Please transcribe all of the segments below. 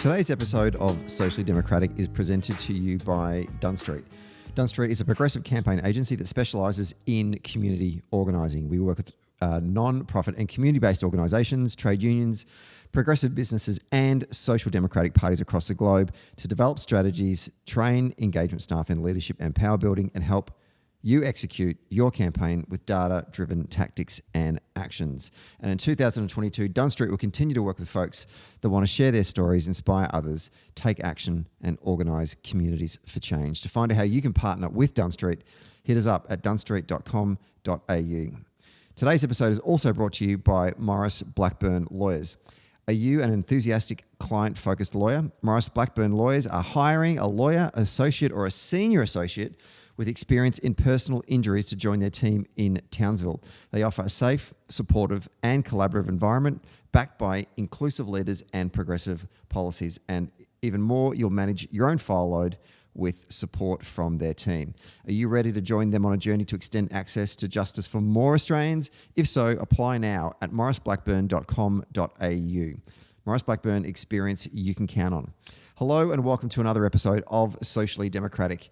Today's episode of Socially Democratic is presented to you by Dunn Street. Dunn Street is a progressive campaign agency that specialises in community organising. We work with non-profit and community-based organisations, trade unions, progressive businesses and social democratic parties across the globe to develop strategies, train engagement staff in leadership and power building, and help you execute your campaign with data-driven tactics and actions. And in 2022, Dunn Street will continue to work with folks that want to share their stories, inspire others, take action, and organise communities for change. To find out how you can partner with Dunn Street, hit us up at dunstreet.com.au. Today's episode is also brought to you by Maurice Blackburn Lawyers. Are you an enthusiastic, client-focused lawyer? Maurice Blackburn Lawyers are hiring a lawyer, associate, or a senior associate with experience in personal injuries to join their team in Townsville. They offer a safe, supportive, and collaborative environment backed by inclusive leaders and progressive policies. And even more, you'll manage your own file load with support from their team. Are you ready to join them on a journey to extend access to justice for more Australians? If so, apply now at mauriceblackburn.com.au. Maurice Blackburn, experience you can count on. Hello and welcome to another episode of Socially Democratic,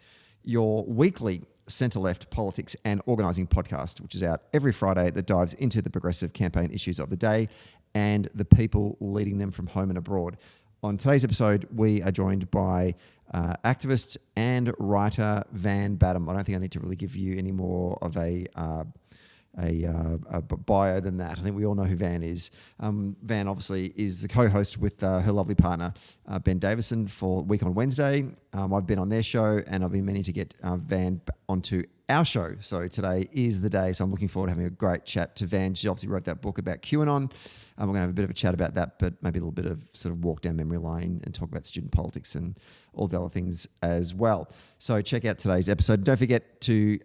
your weekly centre-left politics and organising podcast, which is out every Friday, that dives into the progressive campaign issues of the day and the people leading them from home and abroad. On today's episode, we are joined by activist and writer Van Badham. I don't think I need to really give you any more of a bio than that. I think we all know who Van is. Van obviously is the co-host with her lovely partner, Ben Davison, for Week on Wednesday. I've been on their show and I've been meaning to get Van onto our show. So today is the day. So I'm looking forward to having a great chat to Van. She obviously wrote that book about Qanon. We're going to have a bit of a chat about that, but maybe a little bit of sort of walk down memory lane and talk about student politics and all the other things as well. So check out today's episode. Don't forget to...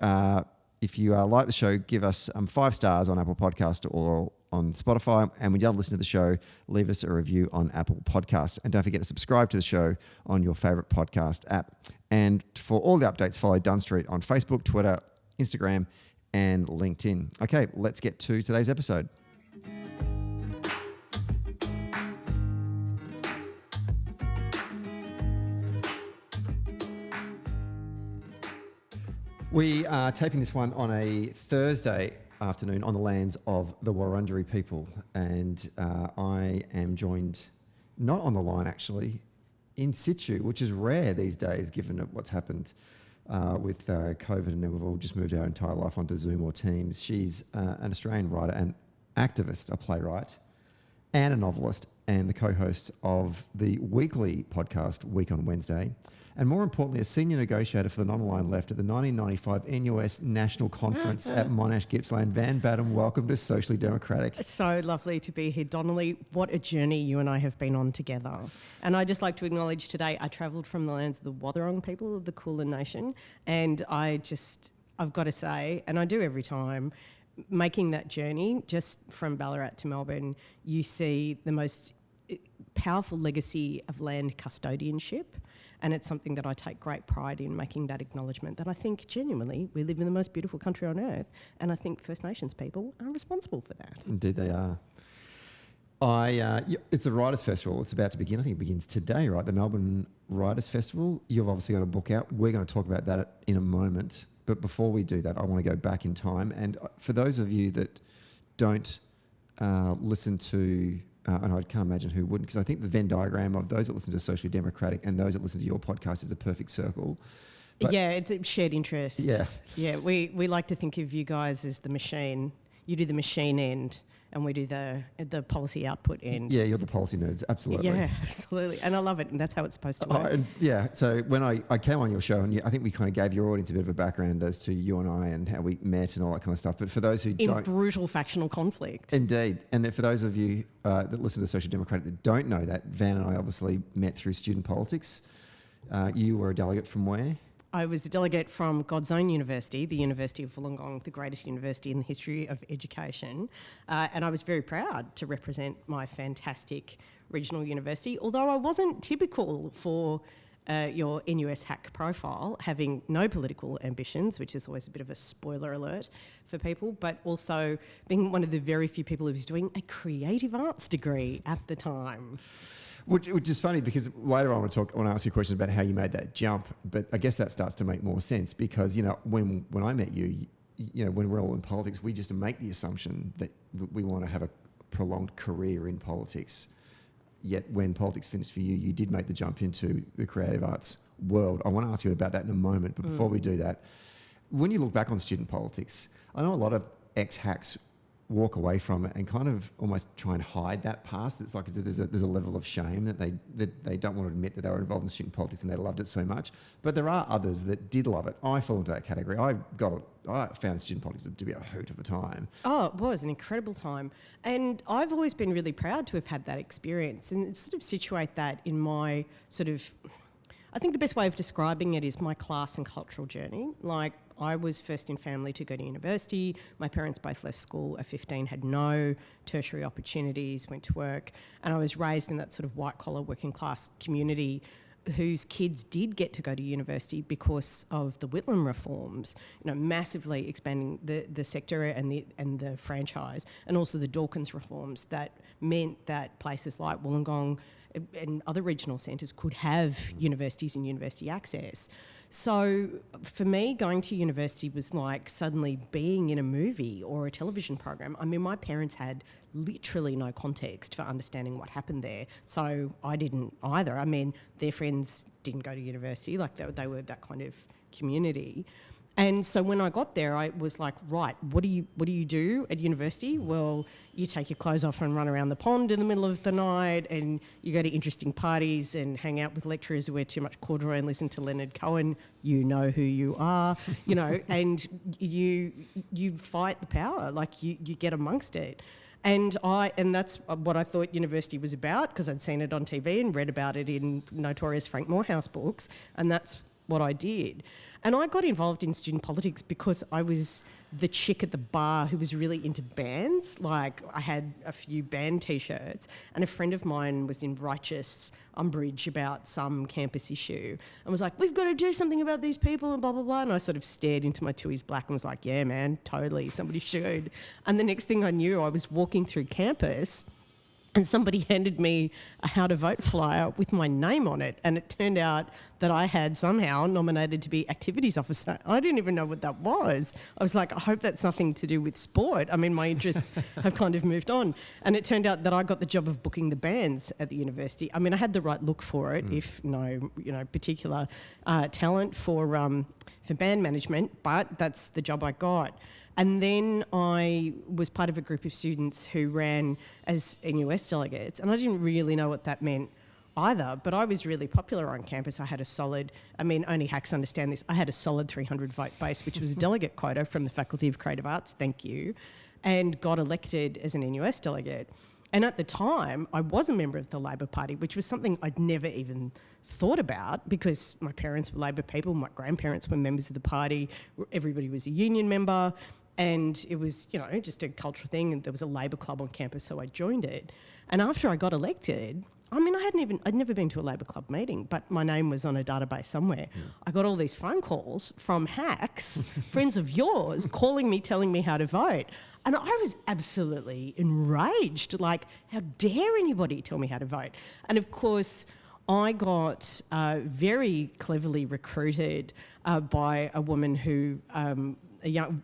if you like the show, give us 5 stars on Apple Podcast or on Spotify. And when you listen to the show, leave us a review on Apple Podcasts. And don't forget to subscribe to the show on your favourite podcast app. And for all the updates, follow Dunn Street on Facebook, Twitter, Instagram, and LinkedIn. Okay, let's get to today's episode. We are taping this one on a Thursday afternoon on the lands of the Wurundjeri people, and I am joined, not on the line actually, in situ, which is rare these days given what's happened with COVID, and then we've all just moved our entire life onto Zoom or Teams. She's an Australian writer and activist, a playwright and a novelist, and the co-host of the weekly podcast Week on Wednesday. And more importantly, a senior negotiator for the non-aligned left at the 1995 NUS National Conference at Monash Gippsland. Van Badham, welcome to Socially Democratic. It's so lovely to be here, Donnelly. What a journey you and I have been on together. And I'd just like to acknowledge today I travelled from the lands of the Wathaurong people of the Kulin Nation, and I've got to say, and I do every time, making that journey just from Ballarat to Melbourne, you see the most powerful legacy of land custodianship. And it's something that I take great pride in, making that acknowledgement that I think genuinely we live in the most beautiful country on earth, and I think First Nations people are responsible for that. Indeed they are. It's the Writers Festival. It's about to begin. I think it begins today, right? The Melbourne Writers Festival. You've obviously got a book out. We're going to talk about that in a moment. But before we do that, I want to go back in time. And for those of you that don't listen to... and I can't imagine who wouldn't, because I think the Venn diagram of those that listen to Socially Democratic and those that listen to your podcast is a perfect circle. But yeah, it's a shared interest. Yeah. Yeah, we like to think of you guys as the machine. You do the machine end and we do the policy output end. Yeah, you're the policy nerds, absolutely. Yeah, absolutely. And I love it, and that's how it's supposed to work. So when I came on your show, and I think we kind of gave your audience a bit of a background as to you and I and how we met and all that kind of stuff. But for those who don't... In brutal factional conflict. Indeed. And for those of you that listen to Social Democratic that don't know that, Van and I obviously met through student politics. You were a delegate from where? I was a delegate from God's own university, the University of Wollongong, the greatest university in the history of education. And I was very proud to represent my fantastic regional university, although I wasn't typical for your NUS hack profile, having no political ambitions, which is always a bit of a spoiler alert for people, but also being one of the very few people who was doing a creative arts degree at the time. Which is funny because later on I want to ask you questions about how you made that jump, but I guess that starts to make more sense because, you know, when I met you, you know, when we're all in politics, we just make the assumption that we want to have a prolonged career in politics. Yet when politics finished for you, you did make the jump into the creative arts world. I want to ask you about that in a moment, but before we do that, when you look back on student politics, I know a lot of ex-hacks walk away from it and kind of almost try and hide that past. It's like there's a level of shame that they don't want to admit that they were involved in student politics and they loved it so much. But there are others that did love it. I fall into that category. I found student politics to be a hoot of a time. Oh, it was an incredible time. And I've always been really proud to have had that experience and sort of situate that in my sort of, I think the best way of describing it is my class and cultural journey. Like, I was first in family to go to university. My parents both left school at 15, had no tertiary opportunities, went to work. And I was raised in that sort of white-collar working class community whose kids did get to go to university because of the Whitlam reforms, you know, massively expanding the sector and the franchise, and also the Dawkins reforms that meant that places like Wollongong and other regional centres could have universities and university access. So for me, going to university was like suddenly being in a movie or a television program. I mean, my parents had literally no context for understanding what happened there, so I didn't either. I mean, their friends didn't go to university, like they were that kind of community. And so when I got there, I was like, right, what do you do at university? Well, you take your clothes off and run around the pond in the middle of the night, and you go to interesting parties and hang out with lecturers who wear too much corduroy and listen to Leonard Cohen. You know who you are, you know, and you fight the power, like you get amongst it. And that's what I thought university was about, because I'd seen it on TV and read about it in notorious Frank Morehouse books, and that's what I did. And I got involved in student politics because I was the chick at the bar who was really into bands. Like, I had a few band T-shirts, and a friend of mine was in righteous umbrage about some campus issue and was like, we've got to do something about these people and blah, blah, blah. And I sort of stared into my Tui's black and was like, yeah, man, totally, somebody should. And the next thing I knew, I was walking through campus and somebody handed me a how to vote flyer with my name on it, and it turned out that I had somehow nominated to be activities officer. I didn't even know what that was. I was like, I hope that's nothing to do with sport. I mean, my interests have kind of moved on. And it turned out that I got the job of booking the bands at the university. I mean, I had the right look for it, if no, particular talent for band management, but that's the job I got. And then I was part of a group of students who ran as NUS delegates, and I didn't really know what that meant either, but I was really popular on campus. I had a solid, I mean, only hacks understand this, I had a solid 300 vote base, which was a delegate quota from the Faculty of Creative Arts, thank you, and got elected as an NUS delegate. And at the time, I was a member of the Labor Party, which was something I'd never even thought about because my parents were Labor people, my grandparents were members of the party, everybody was a union member. And it was, just a cultural thing. And there was a Labor club on campus, so I joined it. And after I got elected, I mean, I'd never been to a Labor club meeting, but my name was on a database somewhere. Yeah. I got all these phone calls from hacks, friends of yours, calling me, telling me how to vote. And I was absolutely enraged. Like, how dare anybody tell me how to vote? And of course, I got very cleverly recruited by a woman who... a young,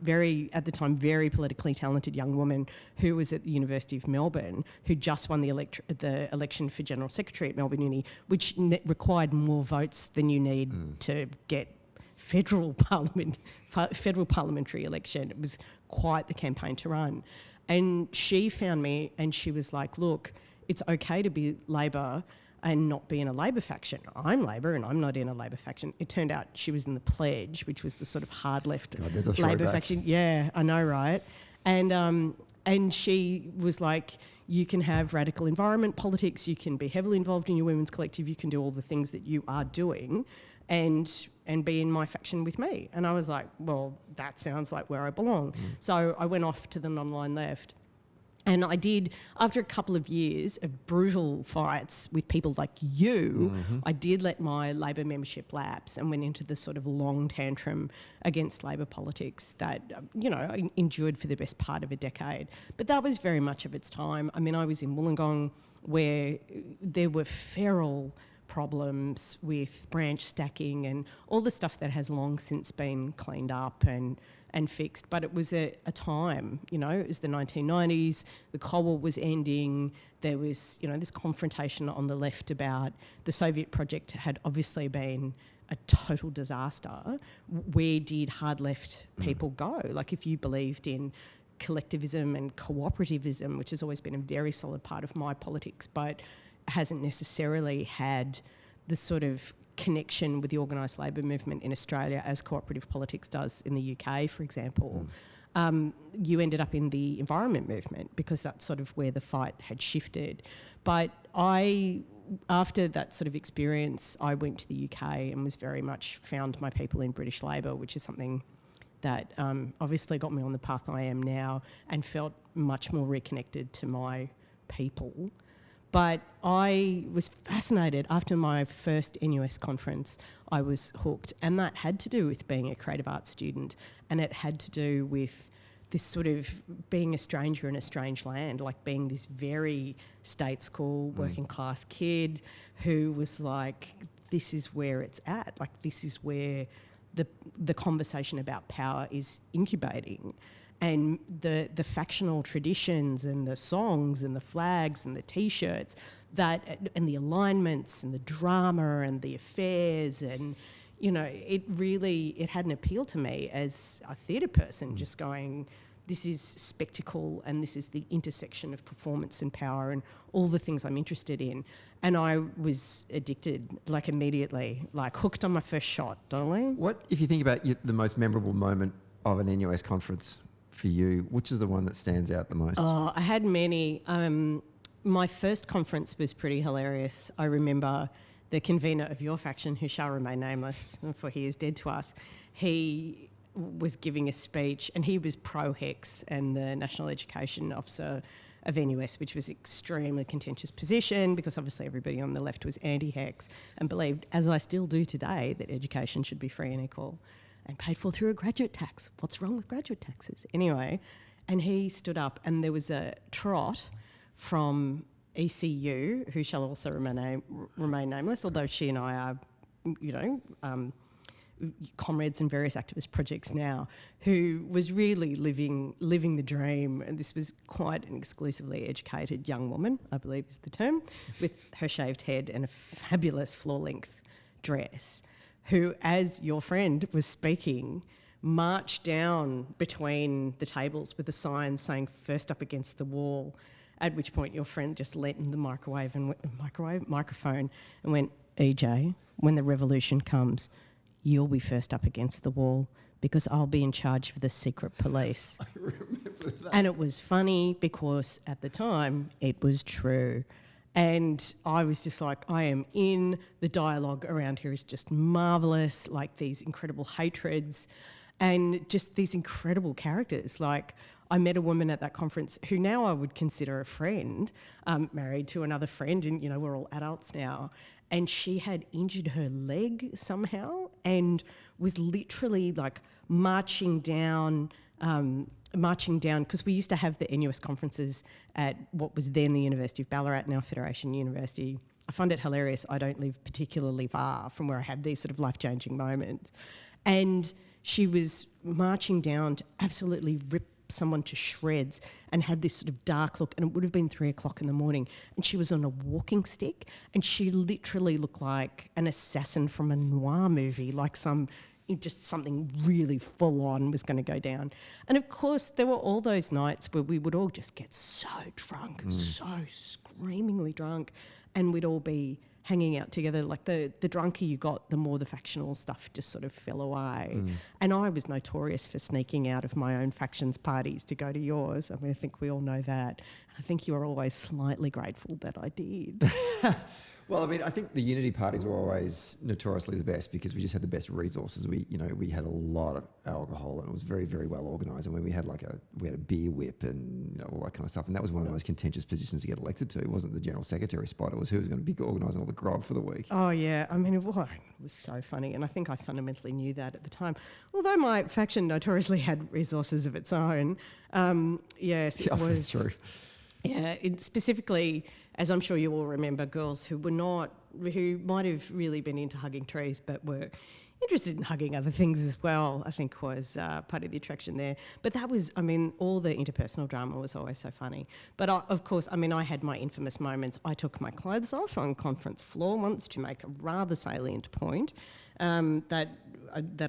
at the time, very politically talented young woman who was at the University of Melbourne, who just won the election for General Secretary at Melbourne Uni, which required more votes than you need to get federal parliamentary election. It was quite the campaign to run. And she found me and she was like, look, it's okay to be Labor and not be in a Labor faction. I'm Labor and I'm not in a Labor faction. It turned out she was in the Pledge, which was the sort of hard left Labor faction. Yeah, I know, right? And she was like, you can have radical environment politics, you can be heavily involved in your women's collective, you can do all the things that you are doing and be in my faction with me. And I was like, well, that sounds like where I belong. So I went off to the non-line left. And I did, after a couple of years of brutal fights with people like you, I did let my Labor membership lapse and went into the sort of long tantrum against Labor politics that, I endured for the best part of a decade. But that was very much of its time. I mean, I was in Wollongong where there were feral problems with branch stacking and all the stuff that has long since been cleaned up and fixed. But it was a time, it was the 1990s, the Cold War was ending, there was, this confrontation on the left about the Soviet project had obviously been a total disaster. Where did hard left people go? Like, if you believed in collectivism and cooperativism, which has always been a very solid part of my politics, but hasn't necessarily had the sort of connection with the organised labour movement in Australia as cooperative politics does in the UK, for example. You ended up in the environment movement because that's sort of where the fight had shifted. But after that sort of experience, I went to the UK and was very much found my people in British Labour, which is something that obviously got me on the path I am now and felt much more reconnected to my people. But I was fascinated. After my first NUS conference, I was hooked. And that had to do with being a creative arts student, and it had to do with this sort of being a stranger in a strange land, like being this very state school, working class kid who was like, this is where it's at. Like, this is where the conversation about power is incubating. And the factional traditions and the songs and the flags and the T-shirts and the alignments and the drama and the affairs and, it had an appeal to me as a theatre person, just going, this is spectacle and this is the intersection of performance and power and all the things I'm interested in. And I was addicted, like immediately, like hooked on my first shot, Donnelly. What, if you think about the most memorable moment of an NUS conference for you, which is the one that stands out the most? Oh, I had many. My first conference was pretty hilarious. I remember the convener of your faction, who shall remain nameless, for he is dead to us, he was giving a speech and he was pro-HEX and the National Education Officer of NUS, which was an extremely contentious position because obviously everybody on the left was anti-HEX and believed, as I still do today, that education should be free and equal and paid for through a graduate tax. What's wrong with graduate taxes? Anyway, and he stood up and there was a trot from ECU, who shall also remain nameless, although she and I are, comrades in various activist projects now, who was really living the dream. And this was quite an exclusively educated young woman, I believe is the term, with her shaved head and a fabulous floor-length dress, who, as your friend was speaking, marched down between the tables with a sign saying "first up against the wall," at which point your friend just leant in the microphone and went, "EJ, when the revolution comes, you'll be first up against the wall because I'll be in charge of the secret police." I remember that. And it was funny because at the time it was true. And I was just like, I am in. The dialogue around here is just marvellous, like these incredible hatreds and just these incredible characters. Like, I met a woman at that conference who now I would consider a friend, married to another friend, and, we're all adults now. And she had injured her leg somehow and was literally like marching down because we used to have the NUS conferences at what was then the University of Ballarat, now Federation University. I find it hilarious. I don't live particularly far from where I had these sort of life-changing moments. And she was marching down to absolutely rip someone to shreds and had this sort of dark look, and it would have been 3 o'clock in the morning, and she was on a walking stick and she literally looked like an assassin from a noir movie, like just something really full on was going to go down. And of course there were all those nights where we would all just get so drunk, so screamingly drunk, and we'd all be hanging out together. Like the drunker you got, the more the factional stuff just sort of fell away. And I was notorious for sneaking out of my own faction's parties to go to yours. I mean, I think we all know that. I think you were always slightly grateful that I did. Well, I mean, I think the unity parties were always notoriously the best because we just had the best resources. We had a lot of alcohol and it was very, very well organised. And when we had a beer whip and all that kind of stuff, and that was one of the most contentious positions to get elected to. It wasn't the general secretary spot; it was who was going to be organising all the grog for the week. Oh yeah, I mean, it was so funny, and I think I fundamentally knew that at the time. Although my faction notoriously had resources of its own, yes, it was. That's true. Yeah, specifically, as I'm sure you all remember, girls who might have really been into hugging trees but were interested in hugging other things as well, I think was part of the attraction there. But that was, I mean, all the interpersonal drama was always so funny. But of course, I mean, I had my infamous moments. I took my clothes off on conference floor once to make a rather salient point that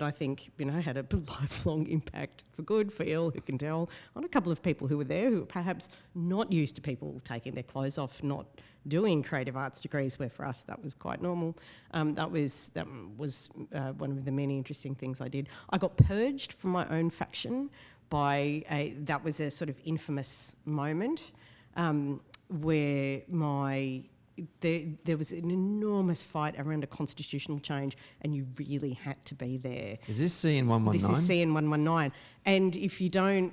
I think, had a lifelong impact for good, for ill, who can tell, on a couple of people who were there who were perhaps not used to people taking their clothes off, not doing creative arts degrees, where for us that was quite normal. That was one of the many interesting things I did. I got purged from my own faction that was a sort of infamous moment where there was an enormous fight around a constitutional change and you really had to be there. Is this CN119? This is CN119. And if you don't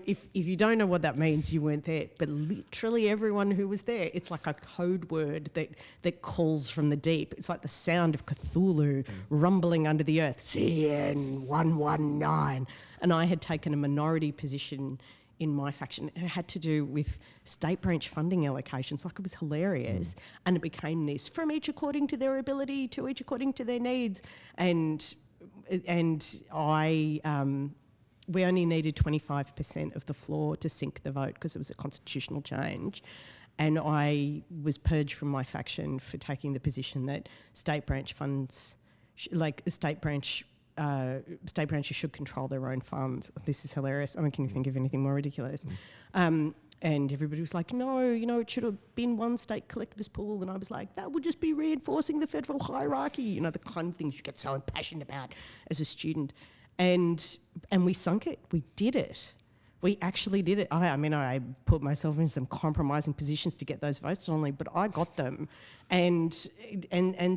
know what that means, you weren't there. But literally everyone who was there, it's like a code word that calls from the deep. It's like the sound of Cthulhu rumbling under the earth. CN119. And I had taken a minority position in my faction. It had to do with state branch funding allocations. Like, it was hilarious. And it became this, from each according to their ability to each according to their needs. And we only needed 25% of the floor to sink the vote because it was a constitutional change. And I was purged from my faction for taking the position that state branch funds, state branches should control their own funds. This is hilarious. I mean, can you think of anything more ridiculous? And everybody was like, no, it should have been one state collectivist pool. And I was like, that would just be reinforcing the federal hierarchy. The kind of things you get so impassioned about as a student. And we sunk it. We did it. We actually did it. I put myself in some compromising positions to get those votes only, but I got them and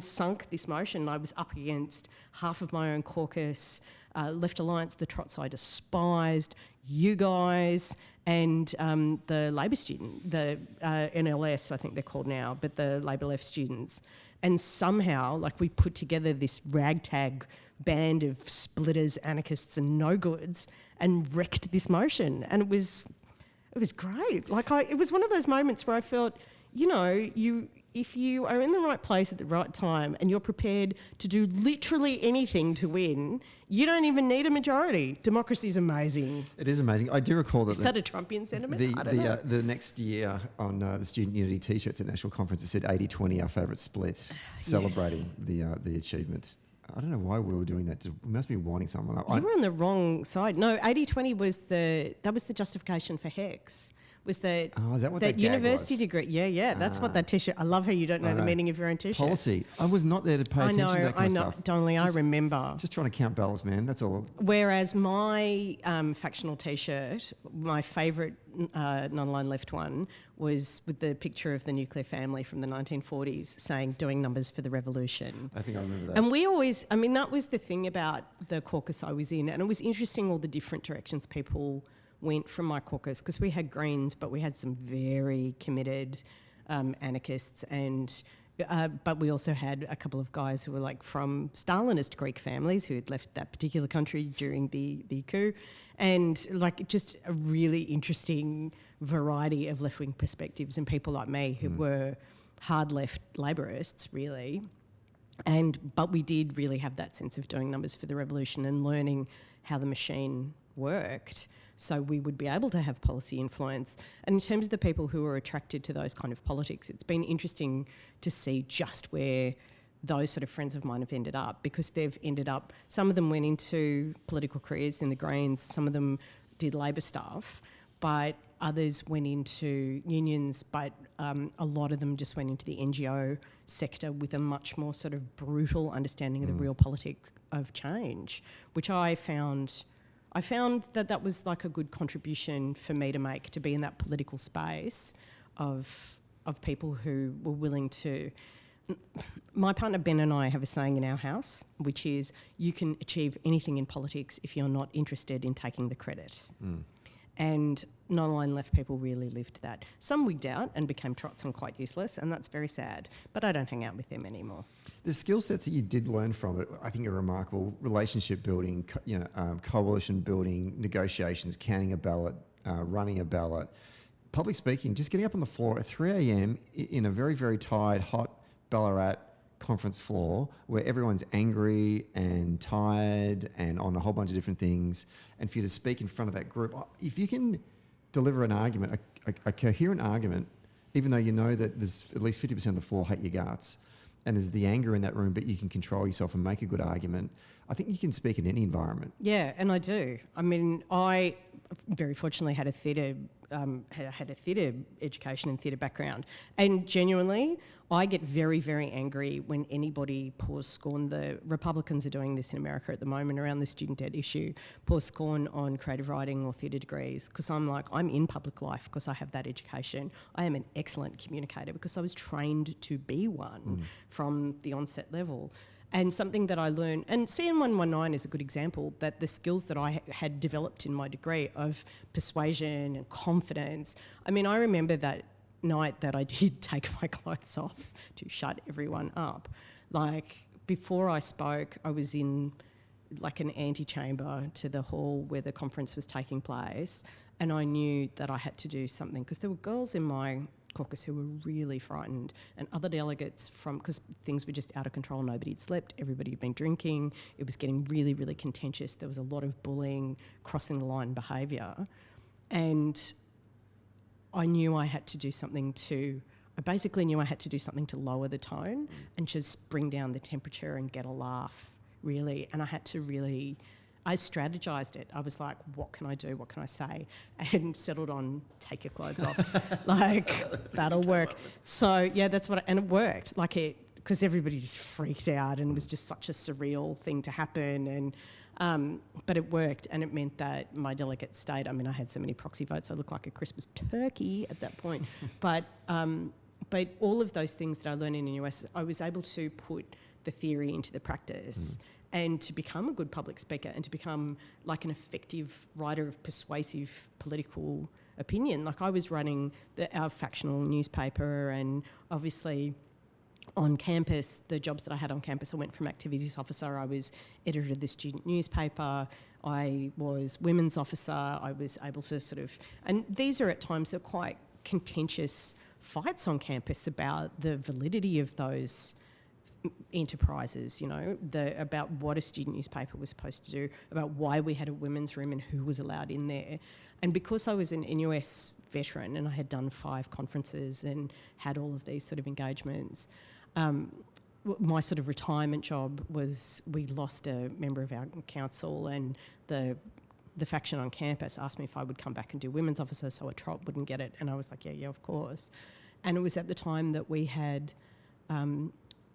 sunk this motion. I was up against half of my own caucus, Left Alliance, the Trots I despised, you guys, and the Labor student, the NLS, I think they're called now, but the Labor left students. And somehow, we put together this ragtag band of splitters, anarchists and no-goods and wrecked this motion. And it was great. It was one of those moments where I felt, if you are in the right place at the right time and you're prepared to do literally anything to win, you don't even need a majority. Democracy is amazing. It is amazing. I do recall that... Is that a Trumpian sentiment? I don't know. The next year on the Student Unity T-shirts at National Conference, it said 80-20, our favourite split, celebrating the achievement. I don't know why we were doing that. We must be winding someone up. You were on the wrong side. No, 80-20 was the justification for HEX. Was that is that what that university was? Degree? Yeah, that's what that T-shirt. I love how you don't know the meaning of your own T-shirt. Policy. I was not there to pay attention to that kind of stuff. Donnelly, I remember. Just trying to count bells, man. That's all. Whereas my factional T-shirt, my favourite non-aligned left one, was with the picture of the nuclear family from the 1940s saying, doing numbers for the revolution. I think I remember that. And we always, that was the thing about the caucus I was in. And it was interesting all the different directions people went from my caucus, because we had Greens, but we had some very committed anarchists, but we also had a couple of guys who were from Stalinist Greek families who had left that particular country during the coup, and just a really interesting variety of left-wing perspectives, and people like me who were hard left Labourists, really. But we did really have that sense of doing numbers for the revolution and learning how the machine worked, so we would be able to have policy influence. And in terms of the people who are attracted to those kind of politics, it's been interesting to see just where those sort of friends of mine have ended up, because they've ended up, some of them went into political careers in the Greens, some of them did Labor stuff, but others went into unions, but a lot of them just went into the NGO sector with a much more sort of brutal understanding of the real politics of change, which I found that was a good contribution for me to make, to be in that political space of people who were willing to my partner Ben and I have a saying in our house, which is you can achieve anything in politics if you're not interested in taking the credit. And non-aligned left people really lived that. Some wigged out and became trots and quite useless, and that's very sad. But I don't hang out with them anymore. The skill sets that you did learn from it, I think, are remarkable. Relationship building, coalition building, negotiations, canning a ballot, running a ballot, public speaking, just getting up on the floor at 3 a.m. in a very, very tired, hot Ballarat conference floor where everyone's angry and tired and on a whole bunch of different things, and for you to speak in front of that group, if you can deliver an argument, a coherent argument, even though you know that there's at least 50% of the floor hate your guts and there's the anger in that room, but you can control yourself and make a good argument, I think you can speak in any environment. Yeah, and I do. I mean, I very fortunately had a theatre education and theatre background, and genuinely, I get very, very angry when anybody pours scorn. The Republicans are doing this in America at the moment around the student debt issue, pour scorn on creative writing or theatre degrees, because I'm like, I'm in public life because I have that education. I am an excellent communicator because I was trained to be one from the onset level. And something that I learned, and CN119 is a good example, that the skills that I had developed in my degree of persuasion and confidence. I mean, I remember that night that I did take my clothes off to shut everyone up. Like, before I spoke, I was in like an antechamber to the hall where the conference was taking place, and I knew that I had to do something because there were girls in my caucus who were really frightened, and other delegates because things were just out of control. Nobody had slept, everybody had been drinking, it was getting really, really contentious. There was a lot of bullying, crossing the line behaviour, and I knew I had to do something to lower the tone and just bring down the temperature and get a laugh, really. And I strategized it. I was like, what can I do? What can I say? And settled on, take your clothes off. Like, that'll work. So, yeah, and it worked. Because everybody just freaked out and it was just such a surreal thing to happen. And but it worked, and it meant that my delegates stayed. I mean, I had so many proxy votes, I looked like a Christmas turkey at that point. But all of those things that I learned in the US, I was able to put the theory into the practice. And to become a good public speaker and to become like an effective writer of persuasive political opinion. Like, I was running our factional newspaper, and obviously on campus, the jobs that I had on campus, I went from activities officer, I was editor of the student newspaper, I was women's officer, I was able to and these are at times they're quite contentious fights on campus about the validity of those enterprises, about what a student newspaper was supposed to do, about why we had a women's room and who was allowed in there. And because I was an NUS veteran and I had done 5 conferences and had all of these sort of engagements, my sort of retirement job was, we lost a member of our council, and the faction on campus asked me if I would come back and do women's officer so a trop wouldn't get it. And I was like, yeah, of course. And it was at the time that we had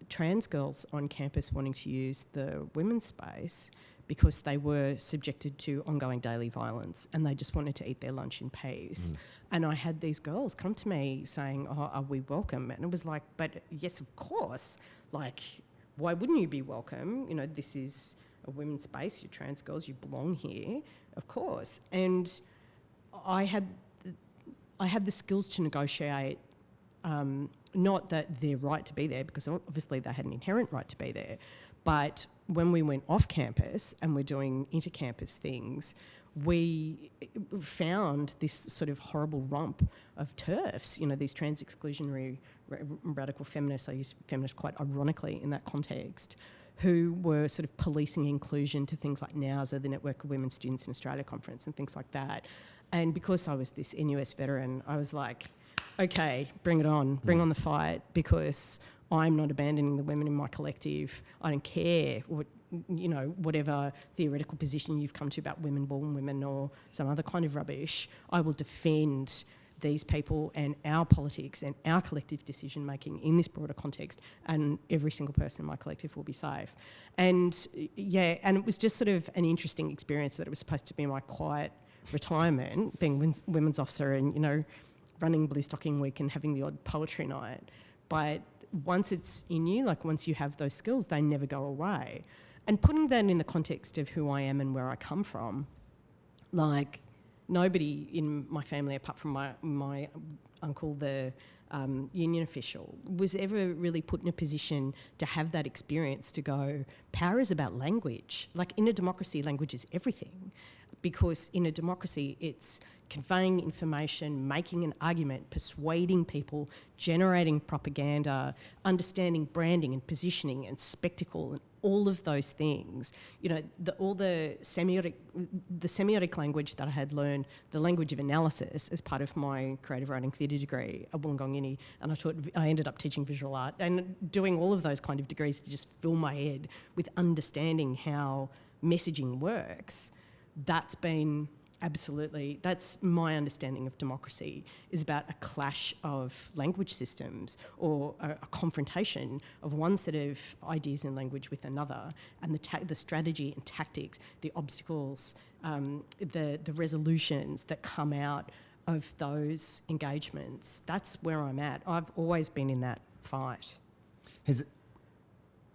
trans girls on campus wanting to use the women's space because they were subjected to ongoing daily violence and they just wanted to eat their lunch in peace. And I had these girls come to me saying, oh, are we welcome? And it was like, but yes, of course. Like, why wouldn't you be welcome? This is a women's space, you're trans girls, you belong here, of course. And I had the skills to negotiate, not that they're right to be there, because obviously they had an inherent right to be there, but when we went off campus and we're doing inter-campus things, we found this sort of horrible rump of TERFs, these trans exclusionary radical feminists, I use feminist quite ironically in that context, who were sort of policing inclusion to things like NOWSA, the Network of Women Students in Australia conference, and things like that. And because I was this NUS veteran, I was like, okay, bring it on, bring on the fight, because I'm not abandoning the women in my collective. I don't care whatever theoretical position you've come to about women-born women or some other kind of rubbish. I will defend these people and our politics and our collective decision-making in this broader context, and every single person in my collective will be safe. And and it was just sort of an interesting experience that it was supposed to be my quiet retirement, being women's officer and, running Blue Stocking Week and having the odd poetry night. But once it's in you, like once you have those skills, they never go away. And putting that in the context of who I am and where I come from, like nobody in my family, apart from my uncle, the union official, was ever really put in a position to have that experience to go, power is about language. Like in a democracy, language is everything. Because in a democracy, it's conveying information, making an argument, persuading people, generating propaganda, understanding branding and positioning and spectacle and all of those things. You know, all the semiotic language that I had learned, the language of analysis as part of my creative writing theatre degree at Wollongong Uni, and I ended up teaching visual art and doing all of those kind of degrees to just fill my head with understanding how messaging works. That's my understanding of democracy, is about a clash of language systems or a confrontation of one set of ideas and language with another, and the strategy and tactics, the obstacles, the resolutions that come out of those engagements. That's where I'm at. I've always been in that fight. Has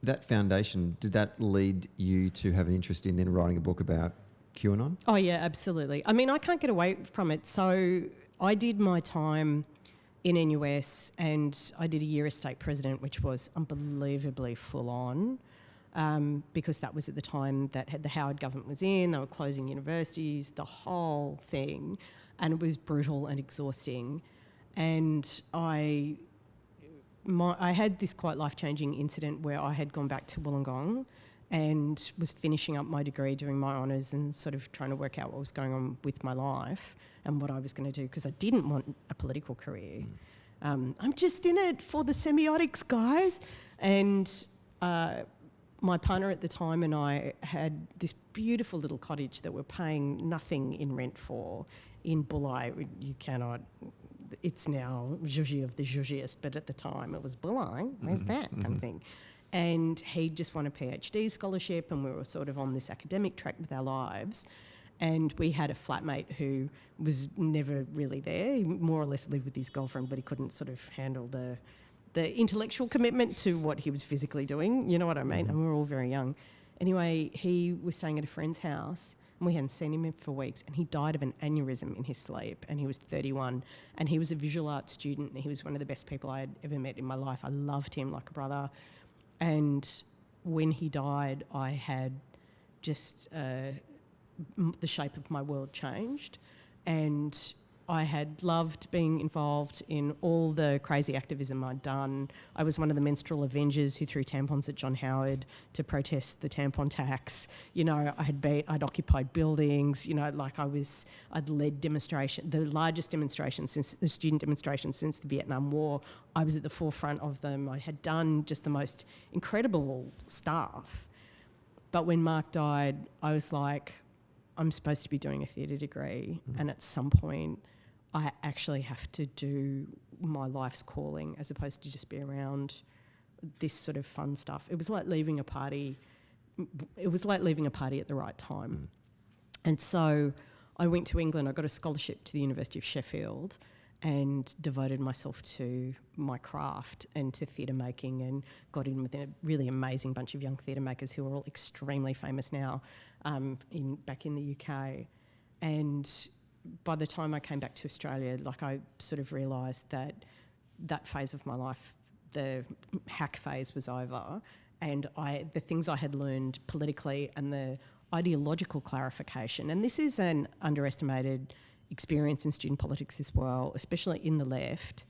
that foundation, did that lead you to have an interest in then writing a book about QAnon? Oh, yeah, absolutely. I mean, I can't get away from it. So I did my time in NUS and I did a year as state president, which was unbelievably full on because that was at the time that the Howard government was in. They were closing universities, the whole thing, and it was brutal and exhausting. And I had this quite life-changing incident where I had gone back to Wollongong and was finishing up my degree, doing my honours and sort of trying to work out what was going on with my life and what I was going to do, because I didn't want a political career. I'm just in it for the semiotics, guys. And my partner at the time and I had this beautiful little cottage that we're paying nothing in rent for in Bulli. You cannot... It's now Juji of the Jujiest, but at the time it was Bulli. Where's that kind of thing? And he just won a PhD scholarship and we were sort of on this academic track with our lives. And we had a flatmate who was never really there. He more or less lived with his girlfriend, but he couldn't sort of handle the intellectual commitment to what he was physically doing. You know what I mean? And we were all very young. Anyway, he was staying at a friend's house and we hadn't seen him for weeks, and he died of an aneurysm in his sleep, and he was 31, and he was a visual arts student, and he was one of the best people I had ever met in my life. I loved him like a brother. And when he died, I had just the shape of my world changed, and I had loved being involved in all the crazy activism I'd done. I was one of the menstrual avengers who threw tampons at John Howard to protest the tampon tax. You know, I'd occupied buildings. You know, like I'd led the largest demonstration the student demonstration since the Vietnam War. I was at the forefront of them. I had done just the most incredible stuff. But when Mark died, I was like, I'm supposed to be doing a theatre degree, and at some point I actually have to do my life's calling as opposed to just be around this sort of fun stuff. It was like leaving a party. It was like leaving a party at the right time. And so I went to England. I got a scholarship to the University of Sheffield and devoted myself to my craft and to theatre making, and got in with a really amazing bunch of young theatre makers who are all extremely famous now back in the UK. And by the time I came back to Australia, like I sort of realised that phase of my life, the hack phase, was over, and the things I had learned politically and the ideological clarification, and this is an underestimated experience in student politics as well, especially in the left.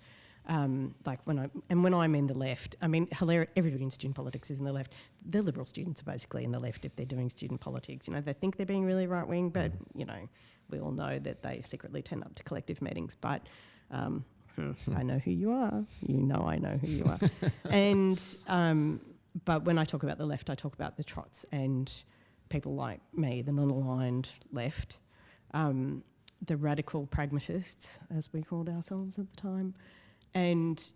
When I mean the left, I mean everybody in student politics is in the left. The Liberal students are basically in the left if they're doing student politics. You know, they think they're being really right wing, but you know, we all know that they secretly turn up to collective meetings. But I know who you are. You know I know who you are. And but when I talk about the left, I talk about the trots and people like me, the non-aligned left, the radical pragmatists, as we called ourselves at the time. And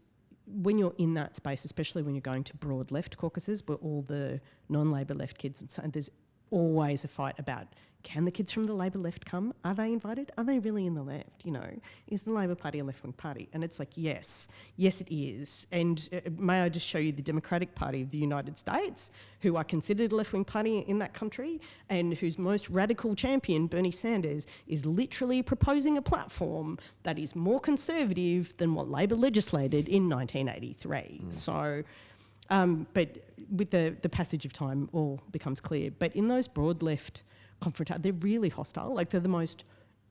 when you're in that space, especially when you're going to broad left caucuses where all the non-Labor left kids, and there's always a fight about, can the kids from the Labor left come? Are they invited? Are they really in the left? You know, is the Labor Party a left-wing party? And it's like, yes, it is. And may I just show you the Democratic Party of the United States, who are considered a left-wing party in that country, and whose most radical champion, Bernie Sanders, is literally proposing a platform that is more conservative than what Labor legislated in 1983. So, but with the passage of time, all becomes clear. But in those broad left they're really hostile. Like, they're the most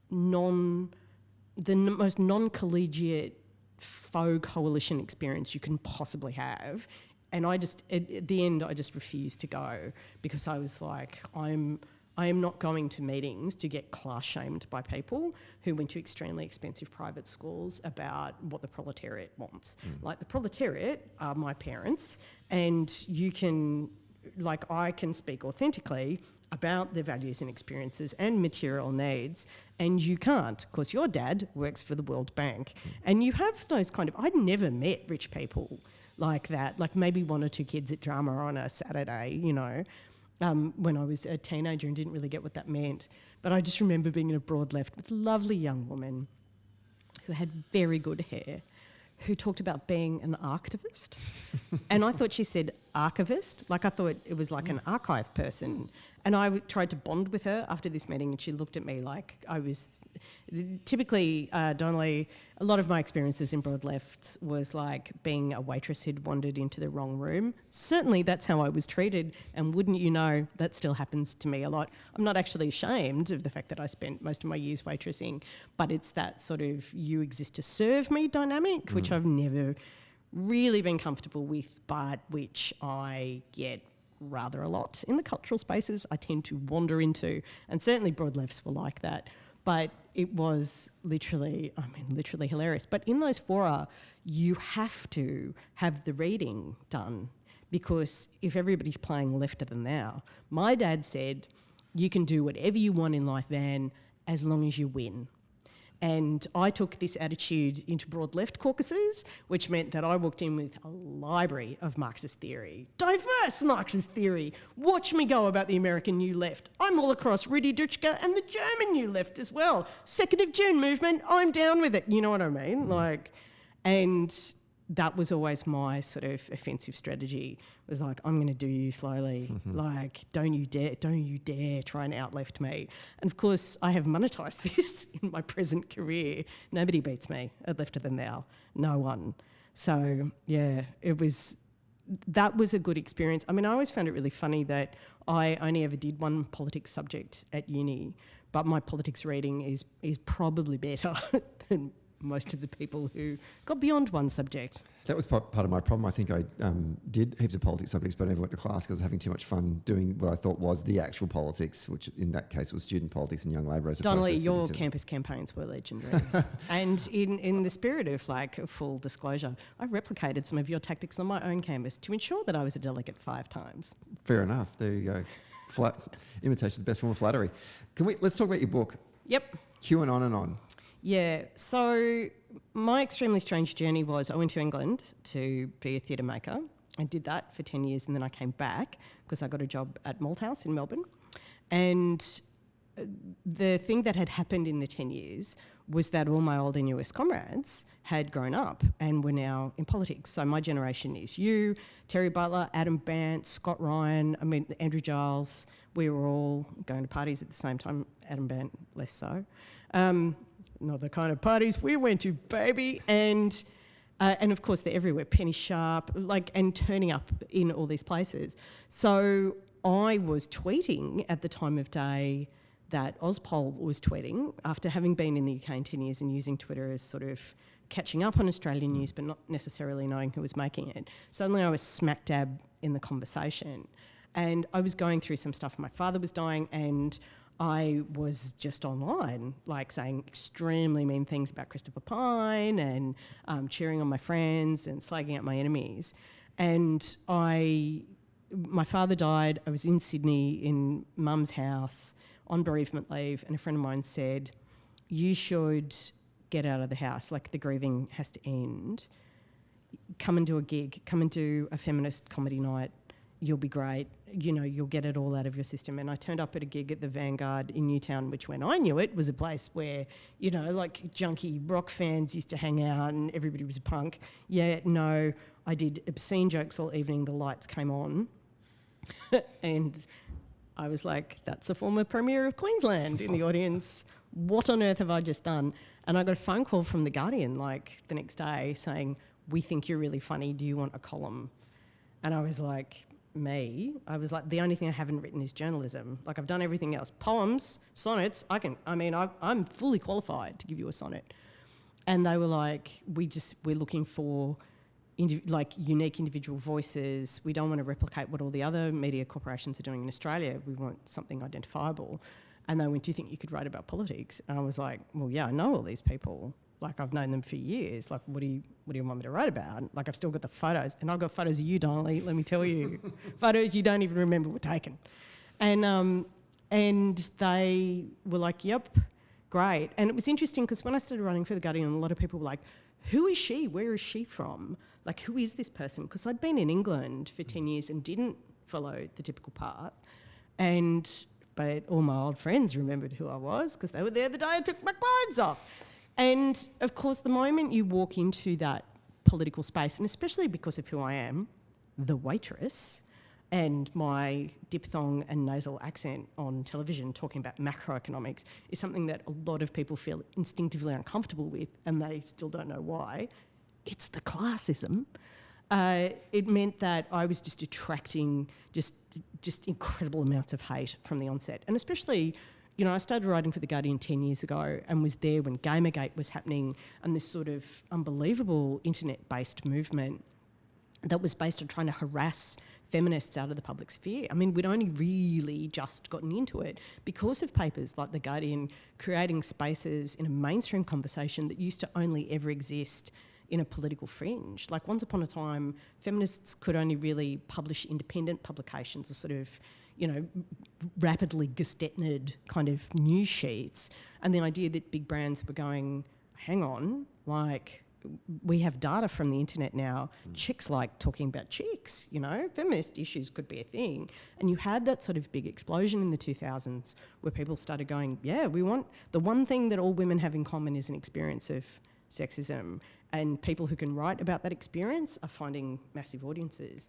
non-collegiate faux coalition experience you can possibly have. And I just, at the end, I just refused to go, because I was like, I am not going to meetings to get class shamed by people who went to extremely expensive private schools about what the proletariat wants. Like, the proletariat are my parents, and I can speak authentically about their values and experiences and material needs, and you can't, because your dad works for the World Bank. And you have those I'd never met rich people like that, like maybe one or two kids at drama on a Saturday, you know, when I was a teenager and didn't really get what that meant. But I just remember being in a broad left with a lovely young woman who had very good hair, who talked about being an archivist. And I thought she said archivist, like I thought it was like an archive person. And I tried to bond with her after this meeting, and she looked at me like I was... Typically, Donnelly, a lot of my experiences in broad left was like being a waitress who'd wandered into the wrong room. Certainly that's how I was treated, and wouldn't you know, that still happens to me a lot. I'm not actually ashamed of the fact that I spent most of my years waitressing, but it's that sort of you exist to serve me dynamic, which I've never really been comfortable with, but which I get rather a lot in the cultural spaces I tend to wander into, and certainly broad lefts were like that. But it was literally hilarious. But in those fora, you have to have the reading done, because if everybody's playing lefter than thou, my dad said, you can do whatever you want in life, Van, as long as you win. And I took this attitude into broad left caucuses, which meant that I walked in with a library of Marxist theory. Diverse Marxist theory. Watch me go about the American New Left. I'm all across Rudi Dutschke and the German New Left as well. 2nd of June movement, I'm down with it. You know what I mean? And that was always my sort of offensive strategy, was like, I'm going to do you slowly. Like, don't you dare try and out-left me. And of course, I have monetized this in my present career. Nobody beats me at lefter than thou. No one. So, yeah, that was a good experience. I mean, I always found it really funny that I only ever did one politics subject at uni, but my politics reading is probably better than most of the people who got beyond one subject. That was part of my problem. I think I did heaps of politics subjects, but I never went to class because I was having too much fun doing what I thought was the actual politics, which in that case was student politics and young labour. Donnelly, your campus campaigns were legendary. And in the spirit of full disclosure, I replicated some of your tactics on my own campus to ensure that I was a delegate 5 times. Fair enough. There you go. Imitation is the best form of flattery. Let's talk about your book. Yep. Qanon and On. Yeah, so my extremely strange journey was I went to England to be a theatre maker. I did that for 10 years, and then I came back because I got a job at Malthouse in Melbourne. And the thing that had happened in the 10 years was that all my old NUS comrades had grown up and were now in politics. So my generation is you, Terry Butler, Adam Bant, Scott Ryan, Andrew Giles. We were all going to parties at the same time, Adam Bant less so. Not the kind of parties we went to, baby. And of course, they're everywhere. Penny Sharp, and turning up in all these places. So I was tweeting at the time of day that Ozpol was tweeting, after having been in the UK in 10 years and using Twitter as sort of catching up on Australian news, but not necessarily knowing who was making it. Suddenly I was smack dab in the conversation. And I was going through some stuff. My father was dying, and I was just online, saying extremely mean things about Christopher Pine and cheering on my friends and slagging out my enemies. And my father died. I was in Sydney in Mum's house on bereavement leave, and a friend of mine said, you should get out of the house, the grieving has to end. Come and do a gig, come and do a feminist comedy night. you'll be great, you know, you'll get it all out of your system. And I turned up at a gig at the Vanguard in Newtown, which when I knew it was a place where, you know, like junky rock fans used to hang out and everybody was a punk. Yeah, no, I did obscene jokes all evening, the lights came on. And I was like, that's the former Premier of Queensland in the audience. What on earth have I just done? And I got a phone call from The Guardian like the next day saying, we think you're really funny, do you want a column? And I was like, me? I was like, the only thing I haven't written is journalism. Like, I've done everything else. Poems, sonnets, I'm fully qualified to give you a sonnet. And they were like, we're looking for unique individual voices. We don't want to replicate what all the other media corporations are doing in Australia. We want something identifiable. And they went, do you think you could write about politics? And I was like, well, yeah, I know all these people. Like, I've known them for years. Like, what do you want me to write about? Like, I've still got the photos. And I've got photos of you, Donnelly, let me tell you. Photos you don't even remember were taken. And they were like, yep, great. And it was interesting because when I started running for The Guardian, a lot of people were like, who is she? Where is she from? Like, who is this person? Because I'd been in England for 10 years and didn't follow the typical path. But all my old friends remembered who I was because they were there the day I took my clothes off. And, of course, the moment you walk into that political space, and especially because of who I am, the waitress, and my diphthong and nasal accent on television talking about macroeconomics is something that a lot of people feel instinctively uncomfortable with, and they still don't know why. It's the classism. It meant that I was just attracting just incredible amounts of hate from the onset. And especially, you know, I started writing for The Guardian 10 years ago and was there when Gamergate was happening and this sort of unbelievable internet-based movement that was based on trying to harass feminists out of the public sphere. I mean, we'd only really just gotten into it because of papers like The Guardian creating spaces in a mainstream conversation that used to only ever exist in a political fringe. Like, once upon a time, feminists could only really publish independent publications or sort of, you know, rapidly Gestetted kind of news sheets. And the idea that big brands were going, hang on, like, we have data from the internet now. Chicks like talking about chicks, you know, feminist issues could be a thing. And you had that sort of big explosion in the 2000s where people started going, yeah, we want, the one thing that all women have in common is an experience of sexism, and people who can write about that experience are finding massive audiences.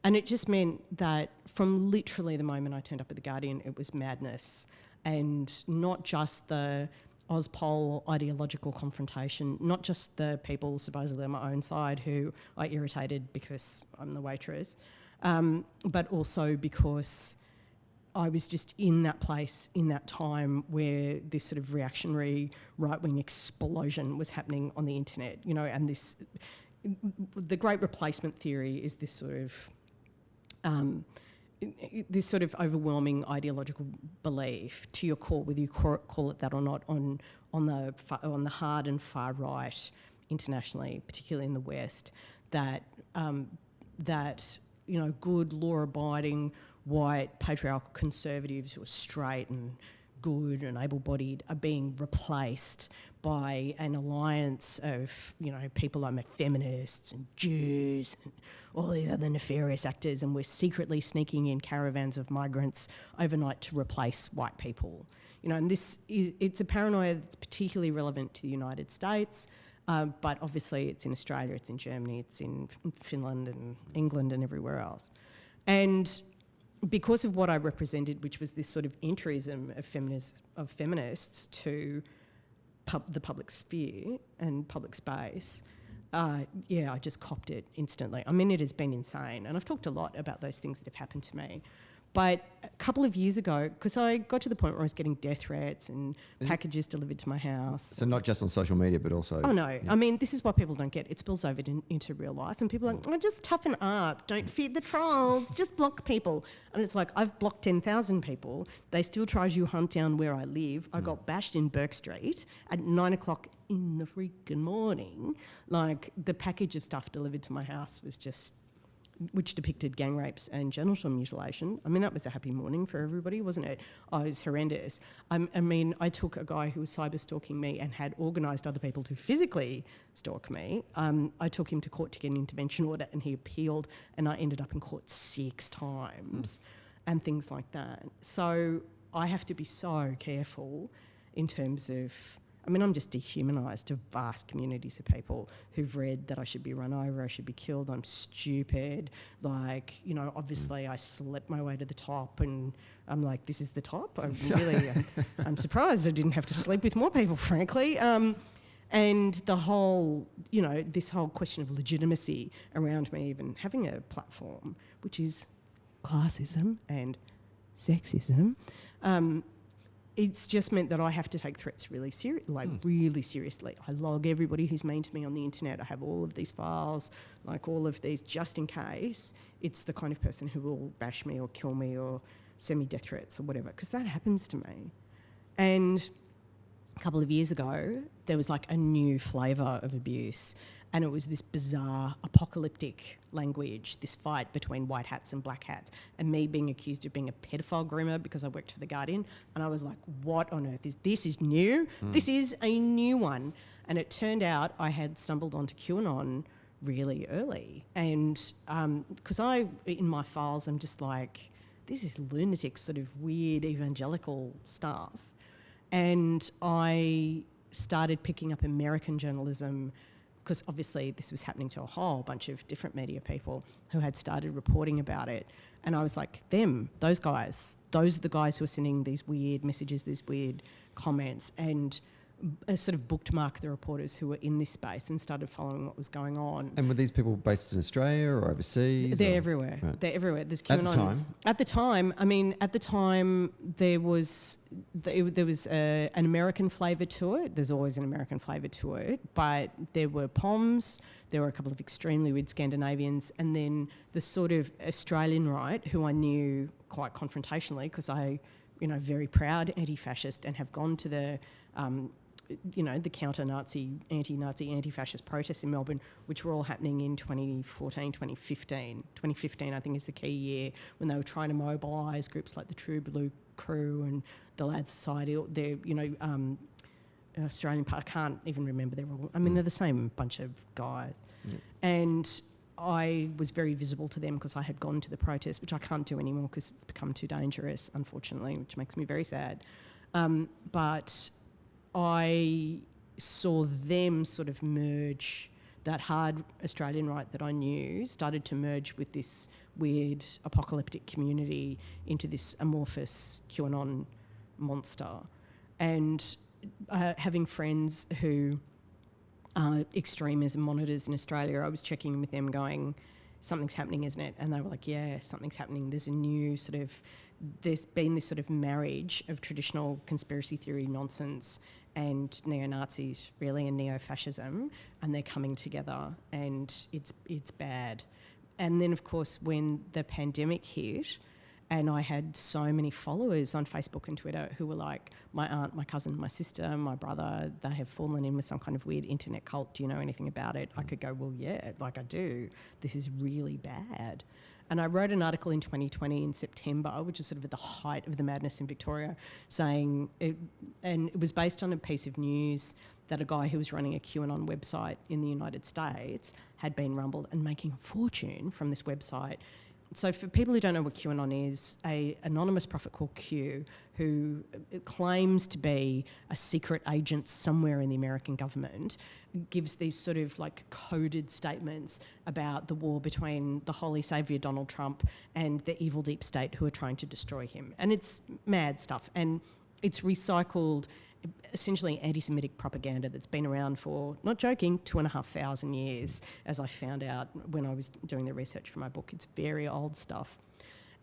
And it just meant that from literally the moment I turned up at The Guardian, it was madness. And not just the Auspol ideological confrontation, not just the people supposedly on my own side who are irritated because I'm the waitress, but also because I was just in that place, in that time where this sort of reactionary right-wing explosion was happening on the internet, you know, and the great replacement theory is this sort of overwhelming ideological belief to your core, whether you call it that or not, on the hard and far right internationally, particularly in the West, that you know, good law-abiding white patriarchal conservatives who are straight and good and able-bodied are being replaced by an alliance of, you know, people like feminists and Jews and all these other nefarious actors, and we're secretly sneaking in caravans of migrants overnight to replace white people. You know, and it's a paranoia that's particularly relevant to the United States, but obviously it's in Australia, it's in Germany, it's in Finland and England and everywhere else. And because of what I represented, which was this sort of entryism of feminists to the public sphere and public space, I just copped it instantly. I mean, it has been insane. And I've talked a lot about those things that have happened to me. But a couple of years ago, because I got to the point where I was getting death threats and packages delivered to my house. So not just on social media, but also... Oh, no. Yeah. I mean, this is what people don't get. It spills over into real life. And people are like, oh, just toughen up. Don't feed the trolls. Just block people. And it's like, I've blocked 10,000 people. They still try to hunt down where I live. I got bashed in Burke Street at 9 o'clock in the freaking morning. Like, the package of stuff delivered to my house was just... which depicted gang rapes and genital mutilation. I mean, that was a happy morning for everybody, wasn't it? Oh, it was horrendous. I mean, I took a guy who was cyber stalking me and had organised other people to physically stalk me. I took him to court to get an intervention order, and he appealed, and I ended up in court 6 times and things like that. So I have to be so careful in terms of... I mean, I'm just dehumanised to vast communities of people who've read that I should be run over, I should be killed, I'm stupid. Like, you know, obviously I slept my way to the top, and I'm like, this is the top? I'm surprised I didn't have to sleep with more people, frankly. And the whole, you know, this whole question of legitimacy around me even having a platform, which is classism and sexism, it's just meant that I have to take threats really really seriously. I log everybody who's mean to me on the internet. I have all of these files, like all of these, just in case it's the kind of person who will bash me or kill me or send me death threats or whatever, because that happens to me. And a couple of years ago, there was like a new flavour of abuse, and it was this bizarre apocalyptic language, this fight between white hats and black hats, and me being accused of being a pedophile groomer because I worked for The Guardian. And I was like, what on earth is this? Is new? This is a new one. And it turned out I had stumbled onto QAnon really early. And because in my files, I'm just like, this is lunatic, sort of weird evangelical stuff. And I started picking up American journalism, because obviously this was happening to a whole bunch of different media people who had started reporting about it. And I was like, those guys, those are the guys who are sending these weird messages, these weird comments, and sort of bookmarked the reporters who were in this space and started following what was going on. And were these people based in Australia or overseas? They're everywhere. Right. They're everywhere. There's QAnon. At the time? At the time, there was an American flavour to it. There's always an American flavour to it. But there were POMs, there were a couple of extremely weird Scandinavians, and then the sort of Australian right, who I knew quite confrontationally, because I, very proud anti-fascist, and have gone to the the counter-Nazi, anti-Nazi, anti-fascist protests in Melbourne, which were all happening in 2014, 2015. 2015, I think, is the key year when they were trying to mobilise groups like the True Blue Crew and the Lad Society. They're, Australian, I can't even remember their all. I mean, they're the same bunch of guys. Yeah. And I was very visible to them because I had gone to the protest, which I can't do anymore because it's become too dangerous, unfortunately, which makes me very sad. But I saw them sort of merge, that hard Australian right that I knew started to merge with this weird apocalyptic community into this amorphous QAnon monster. And having friends who are extremism monitors in Australia, I was checking in with them going, something's happening, isn't it? And they were like, yeah, something's happening. There's been this sort of marriage of traditional conspiracy theory nonsense and neo-Nazis, really, and neo-fascism, and they're coming together, and it's bad. And then, of course, when the pandemic hit, and I had so many followers on Facebook and Twitter who were like, my aunt, my cousin, my sister, my brother, they have fallen in with some kind of weird internet cult. Do you know anything about it? I could go, well, yeah, like I do. This is really bad. And I wrote an article in 2020 in September, which is sort of at the height of the madness in Victoria, saying, and it was based on a piece of news that a guy who was running a QAnon website in the United States had been rumbled and making a fortune from this website. So for people who don't know what QAnon is, an anonymous prophet called Q, who claims to be a secret agent somewhere in the American government, gives these sort of like coded statements about the war between the holy saviour Donald Trump and the evil deep state who are trying to destroy him. And it's mad stuff. And it's recycled essentially anti-Semitic propaganda that's been around for, not joking, 2,500 years, as I found out when I was doing the research for my book. It's very old stuff.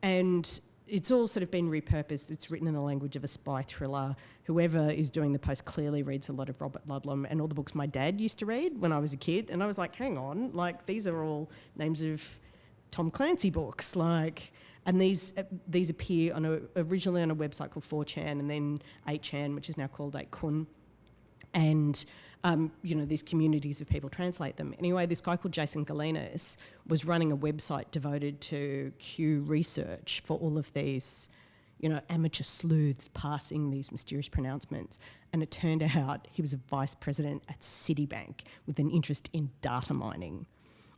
And it's all sort of been repurposed. It's written in the language of a spy thriller. Whoever is doing the post clearly reads a lot of Robert Ludlum and all the books my dad used to read when I was a kid. And I was like, hang on, like these are all names of Tom Clancy books, like... And these appear originally on a website called 4chan and then 8chan, which is now called 8kun. And these communities of people translate them. Anyway, this guy called Jason Galinas was running a website devoted to Q research for all of these, amateur sleuths passing these mysterious pronouncements. And it turned out he was a vice president at Citibank with an interest in data mining.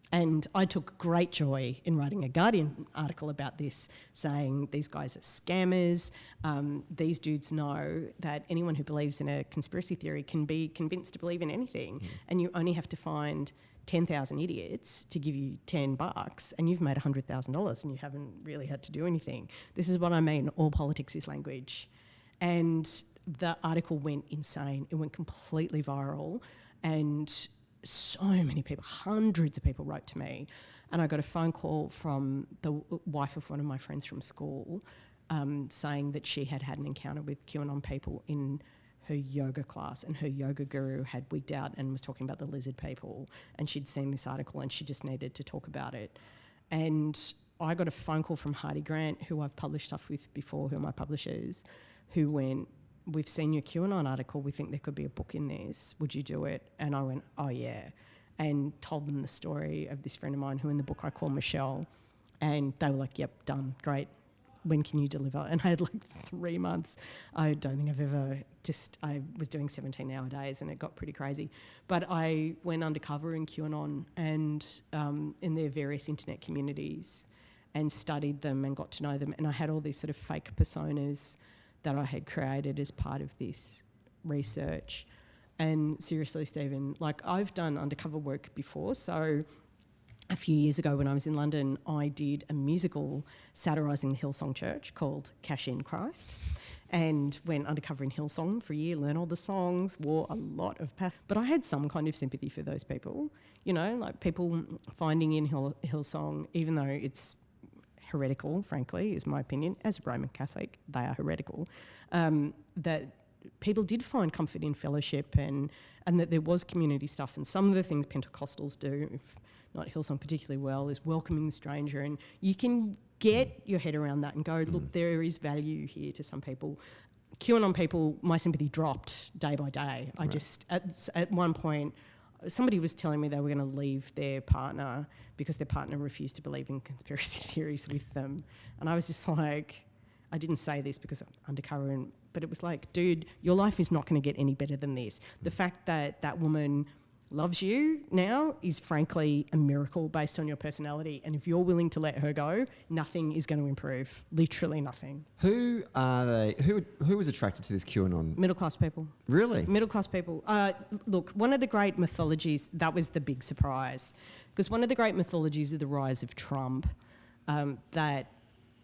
And I took great joy in writing a Guardian article about this, saying these guys are scammers. These dudes know that anyone who believes in a conspiracy theory can be convinced to believe in anything. And you only have to find 10,000 idiots to give you $10 and you've made $100,000 and you haven't really had to do anything. This is what I mean, all politics is language. And the article went insane. It went completely viral, and so many people, hundreds of people wrote to me, and I got a phone call from the wife of one of my friends from school saying that she had had an encounter with QAnon people in her yoga class, and her yoga guru had wigged out and was talking about the lizard people, and she'd seen this article and she just needed to talk about it. And I got a phone call from Hardy Grant, who I've published stuff with before, who are my publishers, who went, "We've seen your QAnon article, we think there could be a book in this, would you do it?" And I went, "Oh yeah," and told them the story of this friend of mine who in the book I call Michelle, and they were like, "Yep, done, great, when can you deliver?" And I had 3 months. I don't think I've ever I was doing 17-hour days and it got pretty crazy. But I went undercover in QAnon and in their various internet communities and studied them and got to know them, and I had all these sort of fake personas that I had created as part of this research. And seriously, Stephen, I've done undercover work before. So a few years ago when I was in London, I did a musical satirising the Hillsong Church called Cash in Christ, and went undercover in Hillsong for a year, learned all the songs, wore a lot of but I had some kind of sympathy for those people, people finding in Hillsong, even though it's heretical, frankly, is my opinion. As a Roman Catholic, they are heretical. That people did find comfort in fellowship and that there was community stuff. And some of the things Pentecostals do, if not Hillsong particularly well, is welcoming the stranger. And you can get your head around that and go, look, there is value here to some people. QAnon people, my sympathy dropped day by day. I just, at one point, somebody was telling me they were going to leave their partner because their partner refused to believe in conspiracy theories with them. And I was just like, I didn't say this because I'm undercover, but it was like, dude, your life is not going to get any better than this. The fact that that woman loves you now is frankly a miracle based on your personality. And if you're willing to let her go, nothing is going to improve. Literally nothing. Who are they? Who was attracted to this QAnon? Middle class people. Really? Middle class people. Look, one of the great mythologies, that was the big surprise, because one of the great mythologies of the rise of Trump, that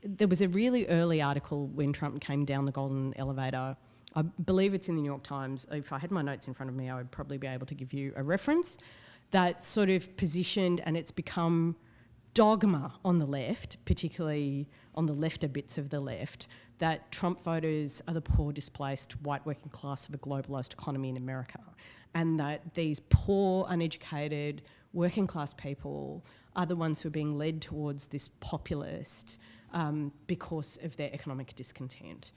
there was a really early article when Trump came down the golden elevator. I believe it's in the New York Times. If I had my notes in front of me, I would probably be able to give you a reference that sort of positioned, and it's become dogma on the left, particularly on the lefter bits of the left, that Trump voters are the poor, displaced, white working class of a globalised economy in America, and that these poor, uneducated, working class people are the ones who are being led towards this populist because of their economic discontent.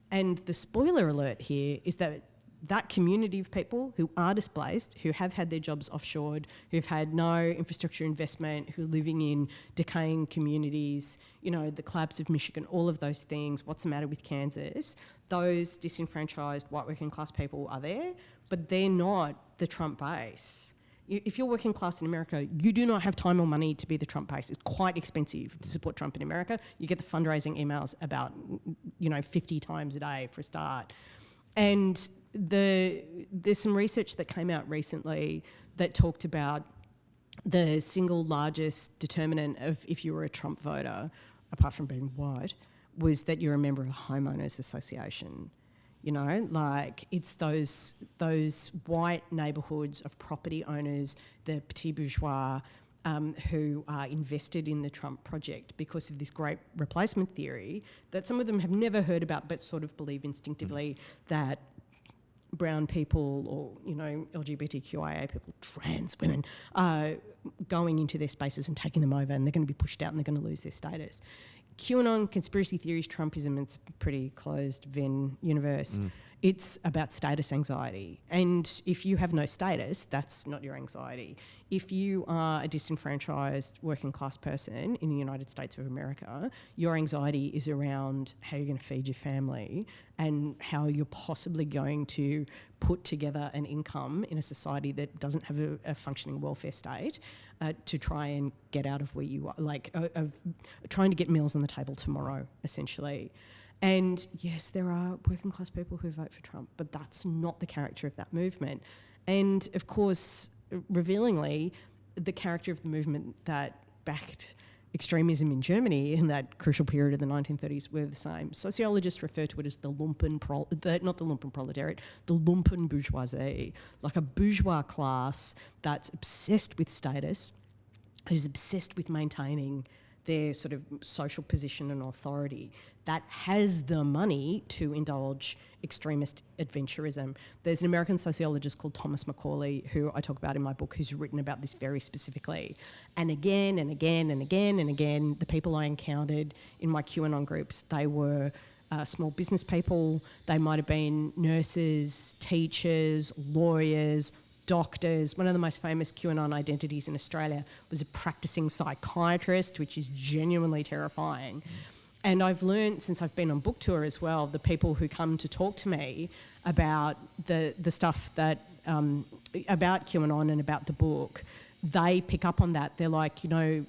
And the spoiler alert here is that that community of people who are displaced, who have had their jobs offshored, who've had no infrastructure investment, who are living in decaying communities, the collapse of Michigan, all of those things, what's the matter with Kansas, those disenfranchised white working class people are there, but they're not the Trump base. If you're working class in America, you do not have time or money to be the Trump base. It's quite expensive to support Trump in America. You get the fundraising emails about, 50 times a day for a start. And there's some research that came out recently that talked about the single largest determinant of if you were a Trump voter, apart from being white, was that you're a member of a homeowners association. It's those white neighbourhoods of property owners, the petit bourgeois, who are invested in the Trump project because of this great replacement theory that some of them have never heard about but sort of believe instinctively that brown people or, LGBTQIA people, trans women, are going into their spaces and taking them over, and they're going to be pushed out and they're going to lose their status. QAnon, conspiracy theories, Trumpism, it's a pretty closed Venn universe. It's about status anxiety. And if you have no status, that's not your anxiety. If you are a disenfranchised working class person in the United States of America, your anxiety is around how you're going to feed your family and how you're possibly going to put together an income in a society that doesn't have a functioning welfare state to try and get out of where you are, of trying to get meals on the table tomorrow, essentially. And yes, there are working class people who vote for Trump, but that's not the character of that movement. And of course, revealingly, the character of the movement that backed extremism in Germany in that crucial period of the 1930s were the same. Sociologists refer to it as the lumpen proletariat, the lumpen bourgeoisie, like a bourgeois class that's obsessed with status, who's obsessed with maintaining their sort of social position and authority, that has the money to indulge extremist adventurism. There's an American sociologist called Thomas Macaulay, who I talk about in my book, who's written about this very specifically. And again and again and again and again, the people I encountered in my QAnon groups, they were small business people, they might have been nurses, teachers, lawyers, doctors. One of the most famous QAnon identities in Australia was a practicing psychiatrist, which is genuinely terrifying. And I've learned, since I've been on book tour as well, the people who come to talk to me about the stuff that about QAnon and about the book, they pick up on that. They're like,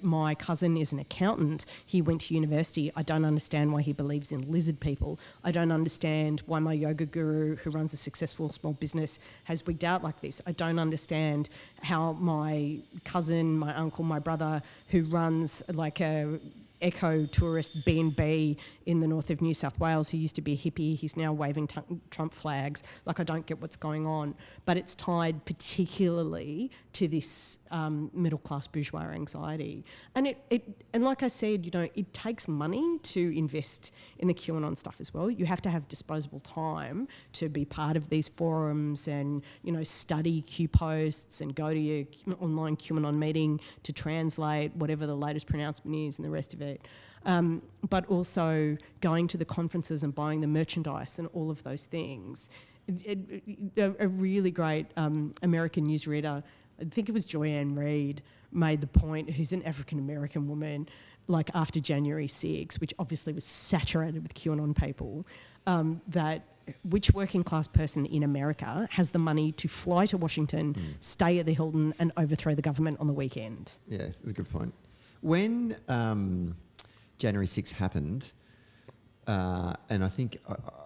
my cousin is an accountant. He went to university. I don't understand why he believes in lizard people. I don't understand why my yoga guru, who runs a successful small business, has wigged out like this. I don't understand how my cousin, my uncle, my brother, who runs like a eco-tourist B&B in the north of New South Wales, who used to be a hippie, he's now waving Trump flags. Like, I don't get what's going on. But it's tied particularly to this middle-class bourgeois anxiety. And and like I said, it takes money to invest in the QAnon stuff as well. You have to have disposable time to be part of these forums and, study Q posts and go to your online QAnon meeting to translate whatever the latest pronouncement is and the rest of it. But also going to the conferences and buying the merchandise and all of those things. A really great American newsreader, I think it was Joyanne Reid, made the point, who's an African-American woman, like after January 6, which obviously was saturated with QAnon people, that which working class person in America has the money to fly to Washington, stay at the Hilton and overthrow the government on the weekend? Yeah, that's a good point. When January 6 happened, and I think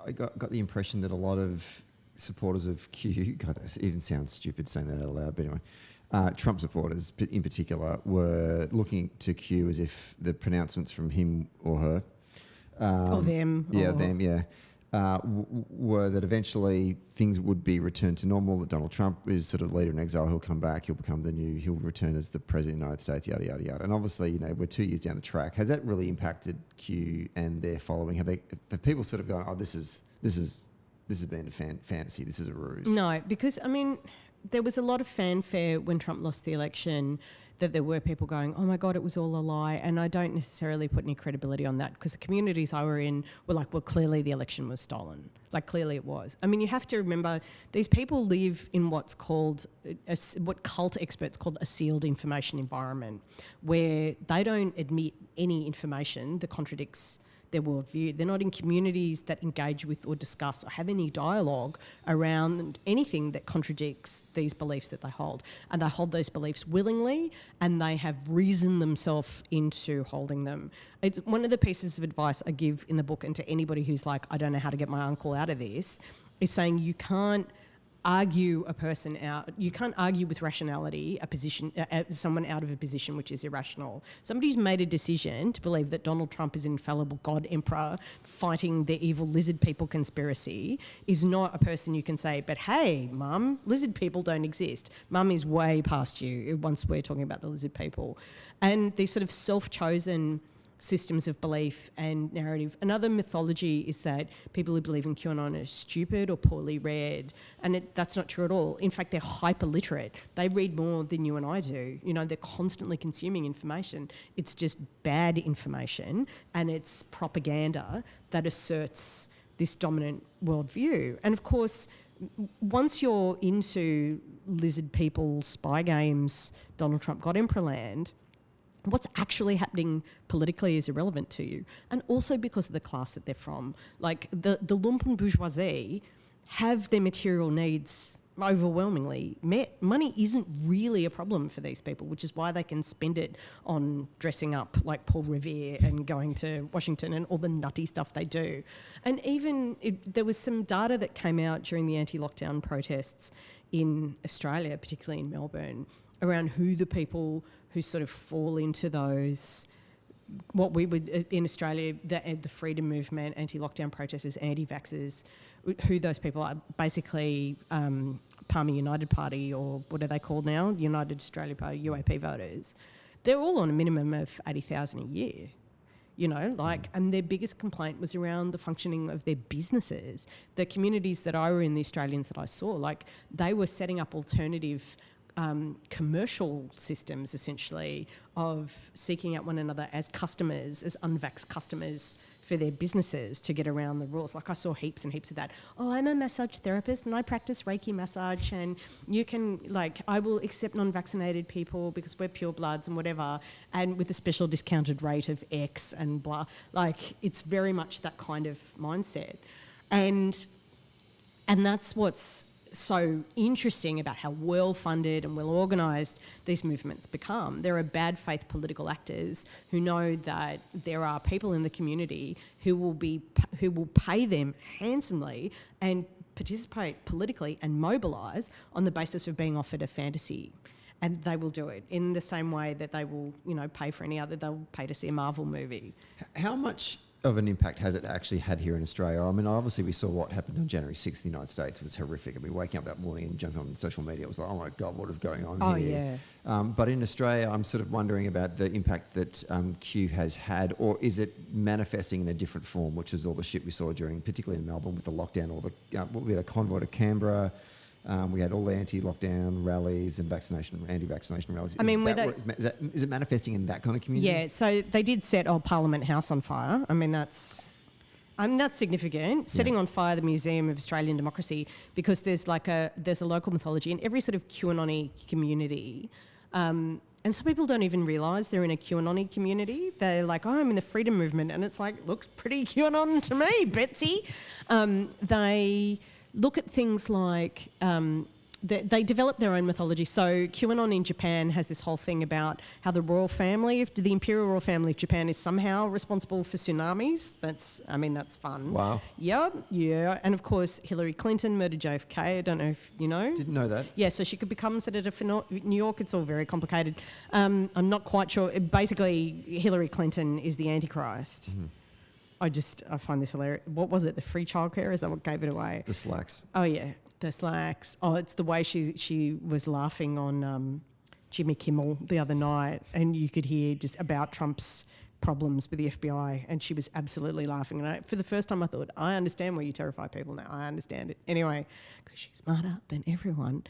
I got the impression that a lot of supporters of Q, God, it even sounds stupid saying that out loud, but anyway, Trump supporters in particular were looking to Q as if the pronouncements from him or her, or them. Yeah, them, yeah. Were that eventually things would be returned to normal, that Donald Trump is sort of leader in exile, he'll come back, he'll return as the president of the United States, yada, yada, yada. And obviously, we're 2 years down the track. Has that really impacted Q and their following? Have people sort of gone, oh, this has been a fantasy, this is a ruse? No, because, there was a lot of fanfare when Trump lost the election, that there were people going, oh my God, it was all a lie. And I don't necessarily put any credibility on that, because the communities I were in were like, well, clearly the election was stolen. Like, clearly it was. You have to remember, these people live in what's called, what cult experts call a sealed information environment, where they don't admit any information that contradicts their worldview. They're not in communities that engage with or discuss or have any dialogue around anything that contradicts these beliefs that they hold. And they hold those beliefs willingly, and they have reasoned themselves into holding them. It's one of the pieces of advice I give in the book, and to anybody who's like, I don't know how to get my uncle out of this, is saying you can't argue a person out. You can't argue with rationality someone out of a position which is irrational. Somebody who's made a decision to believe that Donald Trump is an infallible God emperor fighting the evil lizard people conspiracy is not a person you can say, but hey, Mum, lizard people don't exist. Mum is way past you once we're talking about the lizard people. And these sort of self-chosen systems of belief and narrative. Another mythology is that people who believe in QAnon are stupid or poorly read, and that's not true at all. In fact, they're hyper-literate. They read more than you and I do. They're constantly consuming information. It's just bad information, and it's propaganda that asserts this dominant worldview. And of course, once you're into lizard people, spy games, Donald Trump got Emperorland, what's actually happening politically is irrelevant to you. And also because of the class that they're from. Like the lumpen bourgeoisie have their material needs overwhelmingly met. Money isn't really a problem for these people, which is why they can spend it on dressing up like Paul Revere and going to Washington and all the nutty stuff they do. And even there was some data that came out during the anti-lockdown protests in Australia, particularly in Melbourne, around who the people who sort of fall into those, what we would in Australia, the freedom movement, anti-lockdown protesters, anti-vaxxers, who those people are. Basically, Palmer United Party, or what are they called now? United Australia Party, UAP voters. They're all on a minimum of 80,000 a year. You know, like, and their biggest complaint was around the functioning of their businesses. The communities that I were in, the Australians that I saw, like, they were setting up alternative commercial systems, essentially, of seeking out one another as customers, as unvaxxed customers for their businesses to get around the rules. Like, I saw heaps and heaps of that. Oh, I'm a massage therapist and I practice Reiki massage, and you can, like, I will accept non-vaccinated people because we're pure bloods and whatever, and with a special discounted rate of X and blah. Like, it's very much that kind of mindset. And that's what's so interesting about how well-funded and well-organised these movements become. There are bad faith political actors who know that there are people in the community who will pay them handsomely and participate politically and mobilise on the basis of being offered a fantasy. And they will do it in the same way that they will, you know, pay for any other, they'll pay to see a Marvel movie. How much of an impact has it actually had here in Australia? I mean, obviously we saw what happened on January 6th in the United States. It was horrific. I mean, waking up that morning and jumping on social media, it was like, oh my God, what is going on here? Yeah. But in Australia, I'm sort of wondering about the impact that Q has had, or is it manifesting in a different form, which is all the shit we saw during, particularly in Melbourne with the lockdown, all the, we had a convoy to Canberra. We had all the anti-lockdown rallies and anti-vaccination rallies. I mean, is it manifesting in that kind of community? Yeah, so they did set Old Parliament House on fire. I mean, that's significant. Setting on fire the Museum of Australian Democracy, because there's a local mythology in every sort of QAnon-y community. And some people don't even realise they're in a QAnon-y community. They're like, oh, I'm in the freedom movement. And it's like, looks pretty QAnon to me, Betsy. They look at things like they develop their own mythology. So QAnon in Japan has this whole thing about how the royal family, the imperial royal family of Japan is somehow responsible for tsunamis. That's fun. Wow. Yeah. And of course, Hillary Clinton murdered JFK. I don't know if you know. Didn't know that. Yeah, so she could become senator for New York. It's all very complicated. I'm not quite sure. Basically, Hillary Clinton is the Antichrist. Mm-hmm. I find this hilarious. What was it? The free childcare? Is that what gave it away? The slacks. Oh, yeah. The slacks. Oh, it's the way she was laughing on Jimmy Kimmel the other night, and you could hear just about Trump's problems with the FBI, and she was absolutely laughing. And for the first time I thought, I understand why you terrify people now. I understand it. Anyway, because she's smarter than everyone.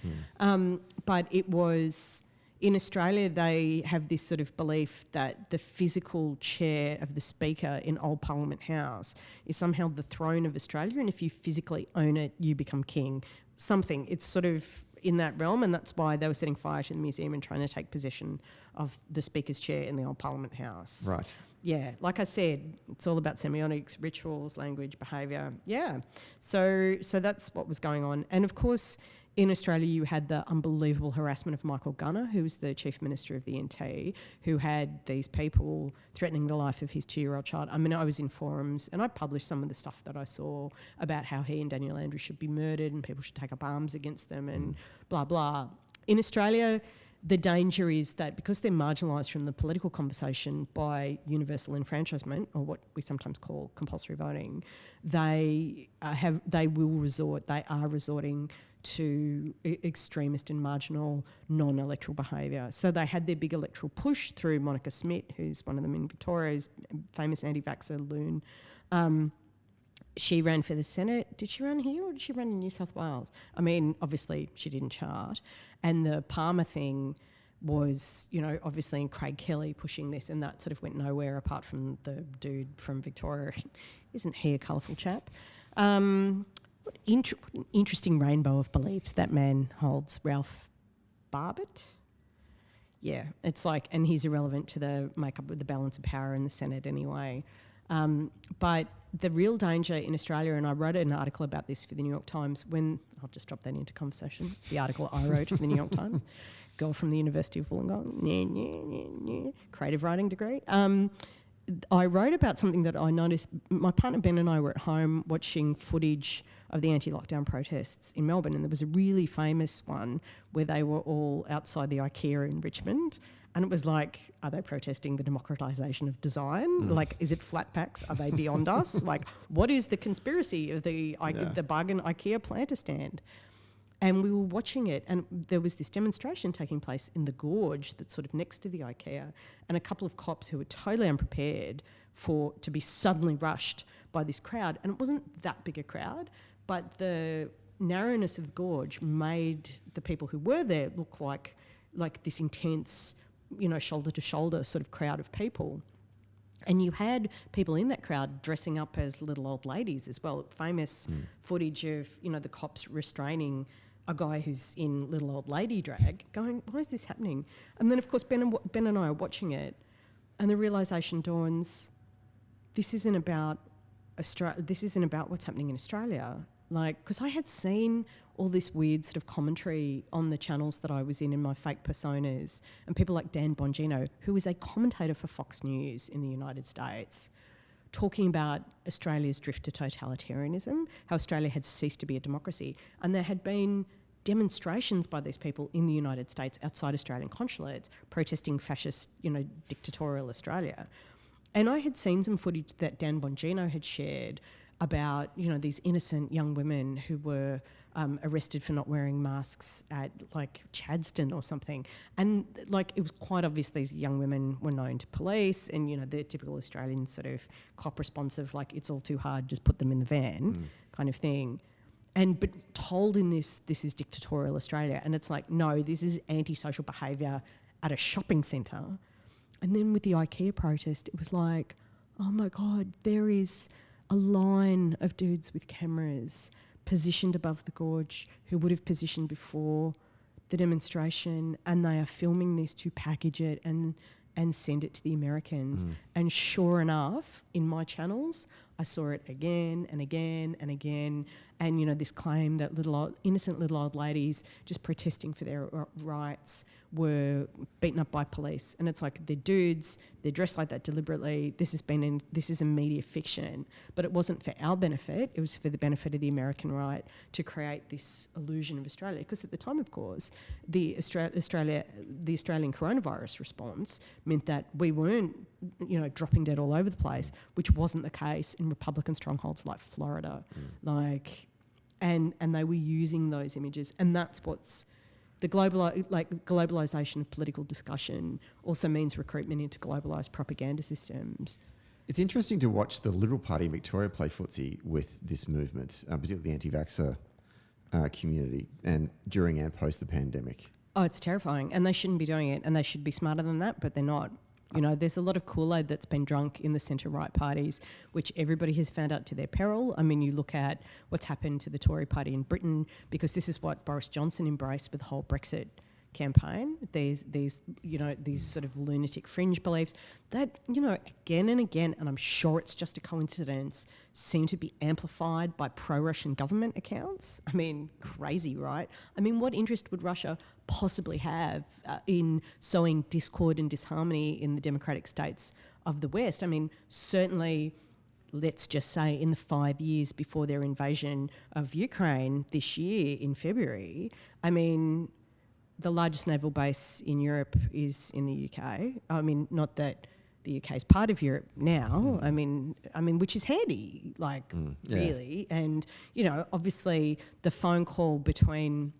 But it was... In Australia, they have this sort of belief that the physical chair of the Speaker in Old Parliament House is somehow the throne of Australia, and if you physically own it, you become king. Something. It's sort of in that realm, and that's why they were setting fire to the museum and trying to take possession of the Speaker's chair in the Old Parliament House. Right. Yeah, like I said, it's all about semiotics, rituals, language, behaviour. Yeah. So that's what was going on. And of course, in Australia, you had the unbelievable harassment of Michael Gunner, who was the Chief Minister of the NT, who had these people threatening the life of his 2-year-old child. I mean, I was in forums and I published some of the stuff that I saw about how he and Daniel Andrews should be murdered and people should take up arms against them and blah, blah. In Australia, the danger is that because they're marginalised from the political conversation by universal enfranchisement, or what we sometimes call compulsory voting, they are resorting to extremist and marginal non-electoral behaviour. So they had their big electoral push through Monica Smith, who's one of them in Victoria, who's famous anti-vaxxer loon. She ran for the Senate. Did she run here or did she run in New South Wales? I mean, obviously she didn't chart. And the Palmer thing was, you know, obviously in Craig Kelly pushing this, and that sort of went nowhere apart from the dude from Victoria. Isn't he a colourful chap? What an interesting rainbow of beliefs that man holds, Ralph Barbett. Yeah, it's like, and he's irrelevant to the makeup of the balance of power in the Senate anyway. But the real danger in Australia, and I wrote an article about this for the New York Times I'll just drop that into conversation, the article I wrote for the New York Times, girl from the University of Wollongong, creative writing degree. I wrote about something that I noticed. My partner Ben and I were at home watching footage of the anti-lockdown protests in Melbourne, and there was a really famous one where they were all outside the IKEA in Richmond, and it was like, are they protesting the democratisation of design? Like, is it flat packs? Are they beyond us? Like, what is the conspiracy of the bargain IKEA planter stand? And we were watching it, and there was this demonstration taking place in the gorge that's sort of next to the IKEA, and a couple of cops who were totally unprepared to be suddenly rushed by this crowd. And it wasn't that big a crowd, but the narrowness of the gorge made the people who were there look like this intense, shoulder to shoulder sort of crowd of people. And you had people in that crowd dressing up as little old ladies as well. Famous footage of, the cops restraining a guy who's in little old lady drag, going, why is this happening? And then, of course, Ben and I are watching it, and the realisation dawns, this isn't about what's happening in Australia. Because I had seen all this weird sort of commentary on the channels that I was in my fake personas, and people like Dan Bongino, who was a commentator for Fox News in the United States, talking about Australia's drift to totalitarianism, how Australia had ceased to be a democracy. And there had been demonstrations by these people in the United States outside Australian consulates protesting fascist, dictatorial Australia. And I had seen some footage that Dan Bongino had shared about, these innocent young women who were arrested for not wearing masks at Chadstone or something. And it was quite obvious these young women were known to police, and, the typical Australian sort of cop responsive, it's all too hard, just put them in the van kind of thing. But told in this is dictatorial Australia. And it's like, no, this is antisocial behaviour at a shopping centre. And then with the IKEA protest, it was like, oh my God, there is a line of dudes with cameras positioned above the gorge who would have positioned before the demonstration, and they are filming this to package it and send it to the Americans. And sure enough, in my channels, I saw it again and again and again. And, this claim that innocent little old ladies just protesting for their rights were beaten up by police. And it's like, they're dudes, they're dressed like that deliberately. This is a media fiction. But it wasn't for our benefit, it was for the benefit of the American right to create this illusion of Australia. Because at the time, of course, the Australian coronavirus response meant that we weren't, dropping dead all over the place, which wasn't the case in Republican strongholds like Florida. And they were using those images, and that's what's the globalisation of political discussion also means recruitment into globalised propaganda systems. It's interesting to watch the Liberal Party in Victoria play footsie with this movement, particularly the anti-vaxxer community, and during and post the pandemic. Oh, it's terrifying, and they shouldn't be doing it, and they should be smarter than that, but they're not. There's a lot of Kool-Aid that's been drunk in the centre-right parties, which everybody has found out to their peril. I mean, you look at what's happened to the Tory party in Britain, because this is what Boris Johnson embraced with the whole Brexit campaign. These sort of lunatic fringe beliefs that, again and again, and I'm sure it's just a coincidence, seem to be amplified by pro-Russian government accounts. I mean, crazy, right? I mean, what interest would Russia possibly have in sowing discord and disharmony in the democratic states of the West? I mean, certainly, let's just say in the 5 years before their invasion of Ukraine this year in February, I mean, the largest naval base in Europe is in the UK. I mean, not that the UK is part of Europe now. I mean, which is handy, really. And obviously, the phone call between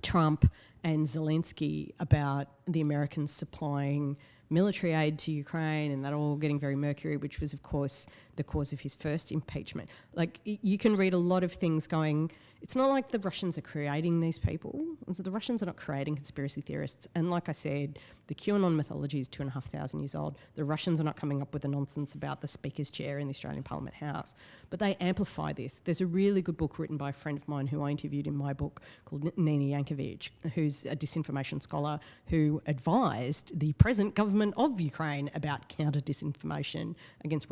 Trump and Zelensky about the Americans supplying military aid to Ukraine and that all getting very mercury, which was, of course, the cause of his first impeachment. Like, you can read a lot of things going, it's not like the Russians are creating these people. So the Russians are not creating conspiracy theorists. And like I said, the QAnon mythology is 2,500 years old. The Russians are not coming up with the nonsense about the Speaker's chair in the Australian Parliament House. But they amplify this. There's a really good book written by a friend of mine who I interviewed in my book called Nina Yankovic, who's a disinformation scholar who advised the present government of Ukraine about counter-disinformation against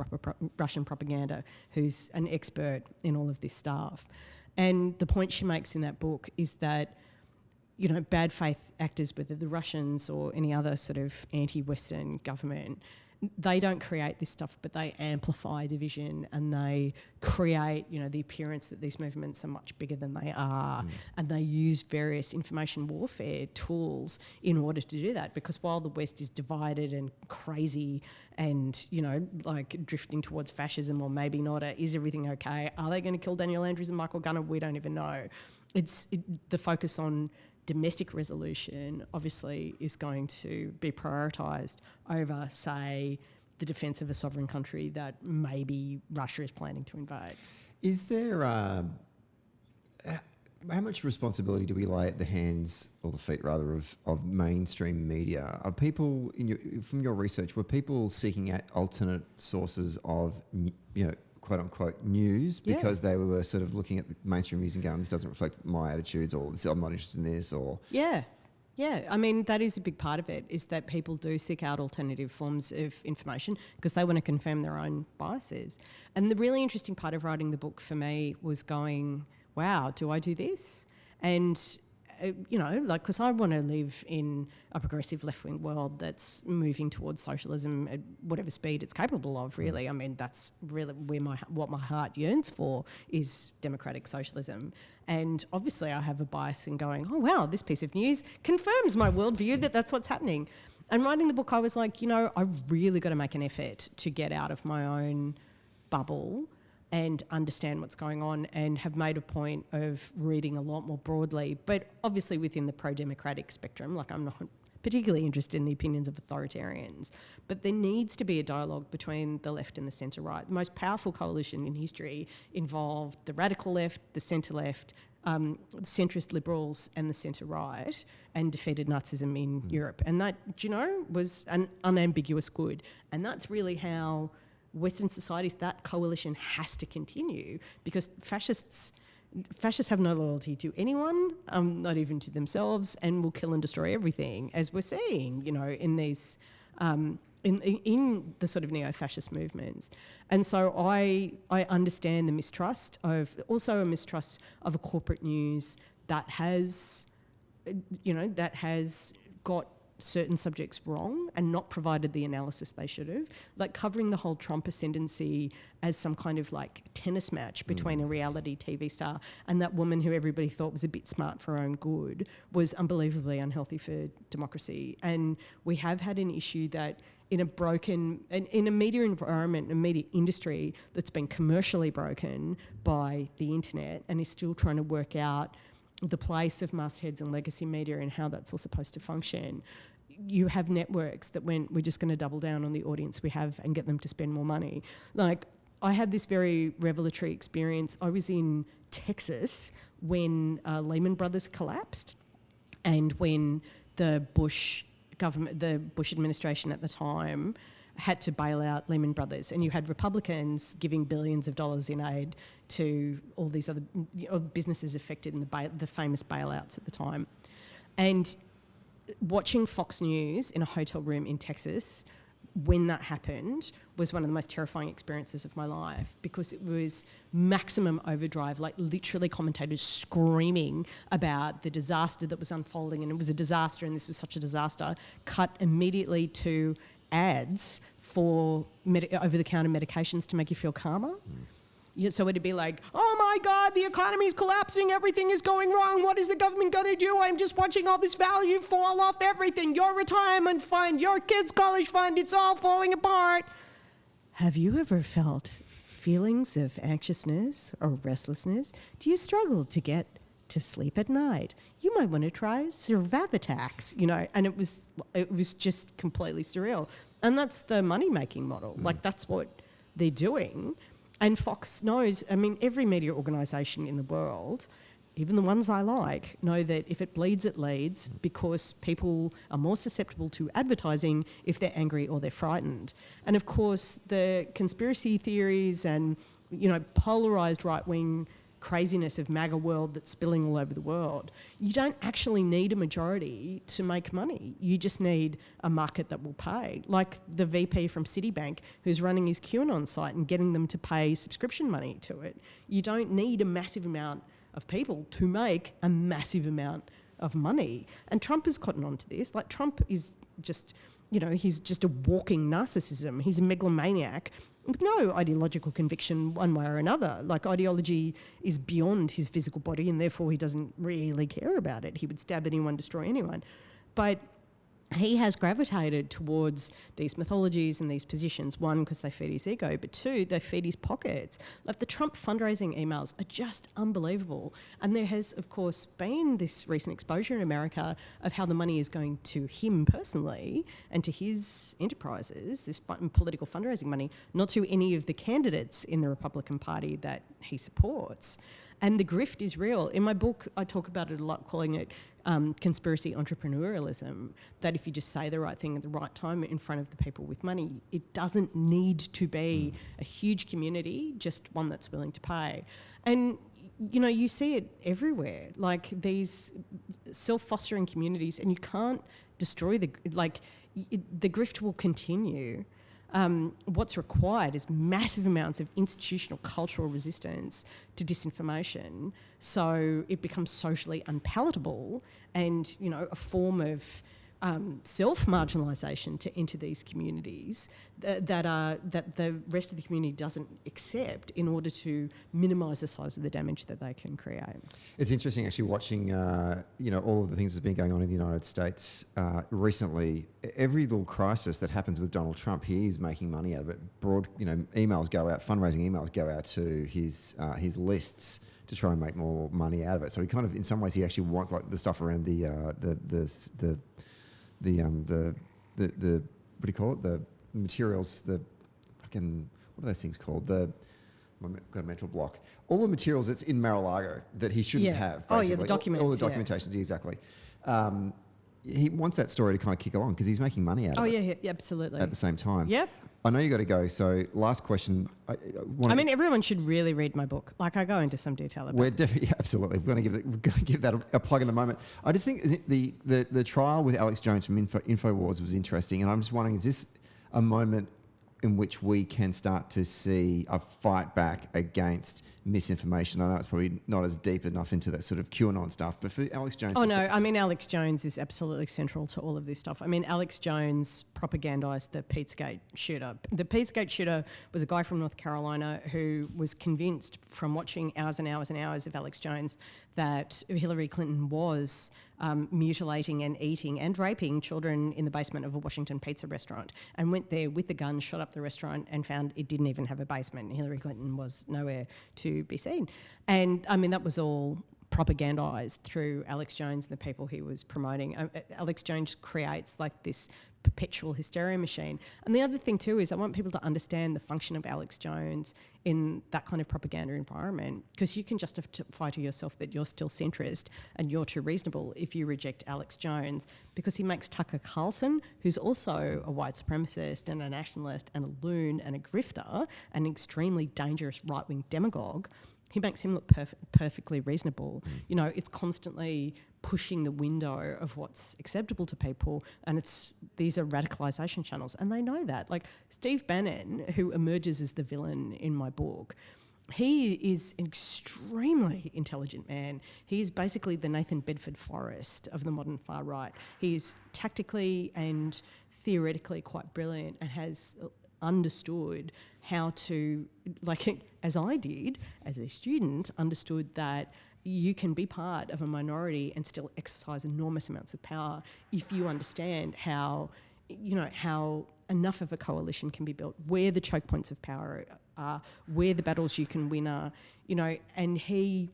Russian propaganda, who's an expert in all of this stuff. And the point she makes in that book is that, you know, bad faith actors, whether the Russians or any other sort of anti-Western government, they don't create this stuff, but they amplify division and they create, you know, the appearance that these movements are much bigger than they are. And they use various information warfare tools in order to do that, because while the West is divided and crazy and, you know, like drifting towards fascism or maybe not, is everything okay? Are they going to kill Daniel Andrews and Michael Gunner? We don't even know. The focus on domestic resolution obviously is going to be prioritised over, say, the defence of a sovereign country that maybe Russia is planning to invade. Is there how much responsibility do we lay at the hands, or the feet rather, of mainstream media? Are people, from your research, were people seeking out alternate sources of, you know, quote unquote news because they were sort of looking at the mainstream news and going, this doesn't reflect my attitudes, or I'm not interested in this, or... Yeah. I mean, that is a big part of it, is that people do seek out alternative forms of information because they want to confirm their own biases. And the really interesting part of writing the book for me was going, wow, do I do this? And you know, like, because I want to live in a progressive left-wing world that's moving towards socialism at whatever speed it's capable of, really. I mean, that's really where what my heart yearns for, is democratic socialism. And obviously I have a bias in going, oh, wow, this piece of news confirms my worldview that that's what's happening. And writing the book, I was like, you know, I've really got to make an effort to get out of my own bubble and understand what's going on, and have made a point of reading a lot more broadly, but obviously within the pro-democratic spectrum. Like, I'm not particularly interested in the opinions of authoritarians, but there needs to be a dialogue between the left and the centre-right. The most powerful coalition in history involved the radical left, the centre-left, centrist liberals and the centre-right, and defeated Nazism in Europe. And that, you know, was an unambiguous good. And that's really how Western societies, that coalition has to continue, because fascists have no loyalty to anyone, not even to themselves, and will kill and destroy everything, as we're seeing, you know, in these in the sort of neo-fascist movements. And so I understand the mistrust of a corporate news that has, you know, that has got certain subjects wrong and not provided the analysis they should have, like covering the whole Trump ascendancy as some kind of like tennis match between a reality TV star and that woman who everybody thought was a bit smart for her own good, was unbelievably unhealthy for democracy. And we have had an issue that in a media environment, a media industry that's been commercially broken by the internet and is still trying to work out the place of mastheads and legacy media and how that's all supposed to function. You have networks that went, we're just going to double down on the audience we have and get them to spend more money. Like, I had this very revelatory experience. I was in Texas when Lehman Brothers collapsed, and when the Bush government, the Bush administration at the time, had to bail out Lehman Brothers, and you had Republicans giving billions of dollars in aid to all these other businesses affected in the famous bailouts at the time. And watching Fox News in a hotel room in Texas when that happened was one of the most terrifying experiences of my life, because it was maximum overdrive, like literally commentators screaming about the disaster that was unfolding, and it was a disaster and this was such a disaster, cut immediately to ads for over-the-counter medications to make you feel calmer. So it'd be like, oh my God, the economy is collapsing, everything is going wrong, what is the government going to do? I'm just watching all this value fall off everything, your retirement fund, your kids' college fund, it's all falling apart. Have you ever felt feelings of anxiousness or restlessness? Do you struggle to get to sleep at night. You might want to try Survivatax, and it was just completely surreal. And that's the money-making model. Like, that's what they're doing. And Fox knows, every media organisation in the world, even the ones I like, know that if it bleeds, it leads, because people are more susceptible to advertising if they're angry or they're frightened. And of course, the conspiracy theories and, polarised right-wing craziness of MAGA world that's spilling all over the world, you don't actually need a majority to make money. You just need a market that will pay. Like the VP from Citibank who's running his Qanon site and getting them to pay subscription money to it. You don't need a massive amount of people to make a massive amount of money. And Trump has cottoned on to this. Like, Trump is just, he's just a walking narcissism. He's a megalomaniac with no ideological conviction one way or another. Like, ideology is beyond his physical body, and therefore he doesn't really care about it. He would stab anyone, destroy anyone. But he has gravitated towards these mythologies and these positions, one, because they feed his ego, but two, they feed his pockets. Like, the Trump fundraising emails are just unbelievable. And there has, of course, been this recent exposure in America of how the money is going to him personally and to his enterprises, this political fundraising money, not to any of the candidates in the Republican Party that he supports. And the grift is real. In my book, I talk about it a lot, calling it conspiracy entrepreneurialism, that if you just say the right thing at the right time in front of the people with money, it doesn't need to be a huge community, just one that's willing to pay. And, you see it everywhere, like these self-fostering communities, and you can't destroy the grift will continue. What's required is massive amounts of institutional cultural resistance to disinformation, so it becomes socially unpalatable and, a form of self-marginalisation to enter these communities that the rest of the community doesn't accept in order to minimise the size of the damage that they can create. It's interesting actually watching, all of the things that's been going on in the United States recently. Every little crisis that happens with Donald Trump, he is making money out of it. Emails go out, fundraising emails go out to his lists to try and make more money out of it. So he kind of, in some ways, he actually wants like the stuff around the what do you call it? The materials, the fucking, what are those things called? I've got a mental block. All the materials that's in Mar-a-Lago that he shouldn't have. Basically. Oh, yeah, the documents. All the documentations, exactly. He wants that story to kind of kick along because he's making money out of it. Oh, yeah, absolutely. At the same time. Yep. I know you got to go, so last question. Everyone should really read my book. Like, I go into some detail about it. Absolutely. We're going to give that a plug in a moment. I just think the trial with Alex Jones from InfoWars was interesting, and I'm just wondering, is this a moment in which we can start to see a fight back against misinformation? I know it's probably not as deep enough into that sort of QAnon stuff, but for Alex Jones... Alex Jones is absolutely central to all of this stuff. Alex Jones propagandised the Pizzagate shooter. The Pizzagate shooter was a guy from North Carolina who was convinced from watching hours and hours and hours of Alex Jones that Hillary Clinton was mutilating and eating and raping children in the basement of a Washington pizza restaurant, and went there with the gun, shot up the restaurant, and found it didn't even have a basement. Hillary Clinton was nowhere to be seen. And that was all propagandised through Alex Jones and the people he was promoting. Alex Jones creates like this perpetual hysteria machine. And the other thing too is I want people to understand the function of Alex Jones in that kind of propaganda environment, because you can justify to yourself that you're still centrist and you're too reasonable if you reject Alex Jones, because he makes Tucker Carlson, who's also a white supremacist and a nationalist and a loon and a grifter, an extremely dangerous right-wing demagogue, he makes him look perfectly reasonable. It's constantly pushing the window of what's acceptable to people, and these are radicalisation channels, and they know that. Like Steve Bannon, who emerges as the villain in my book, he is an extremely intelligent man. He is basically the Nathan Bedford Forrest of the modern far right. He is tactically and theoretically quite brilliant and has understood how to, like as I did as a student, understood that you can be part of a minority and still exercise enormous amounts of power if you understand how enough of a coalition can be built, where the choke points of power are, where the battles you can win are, and he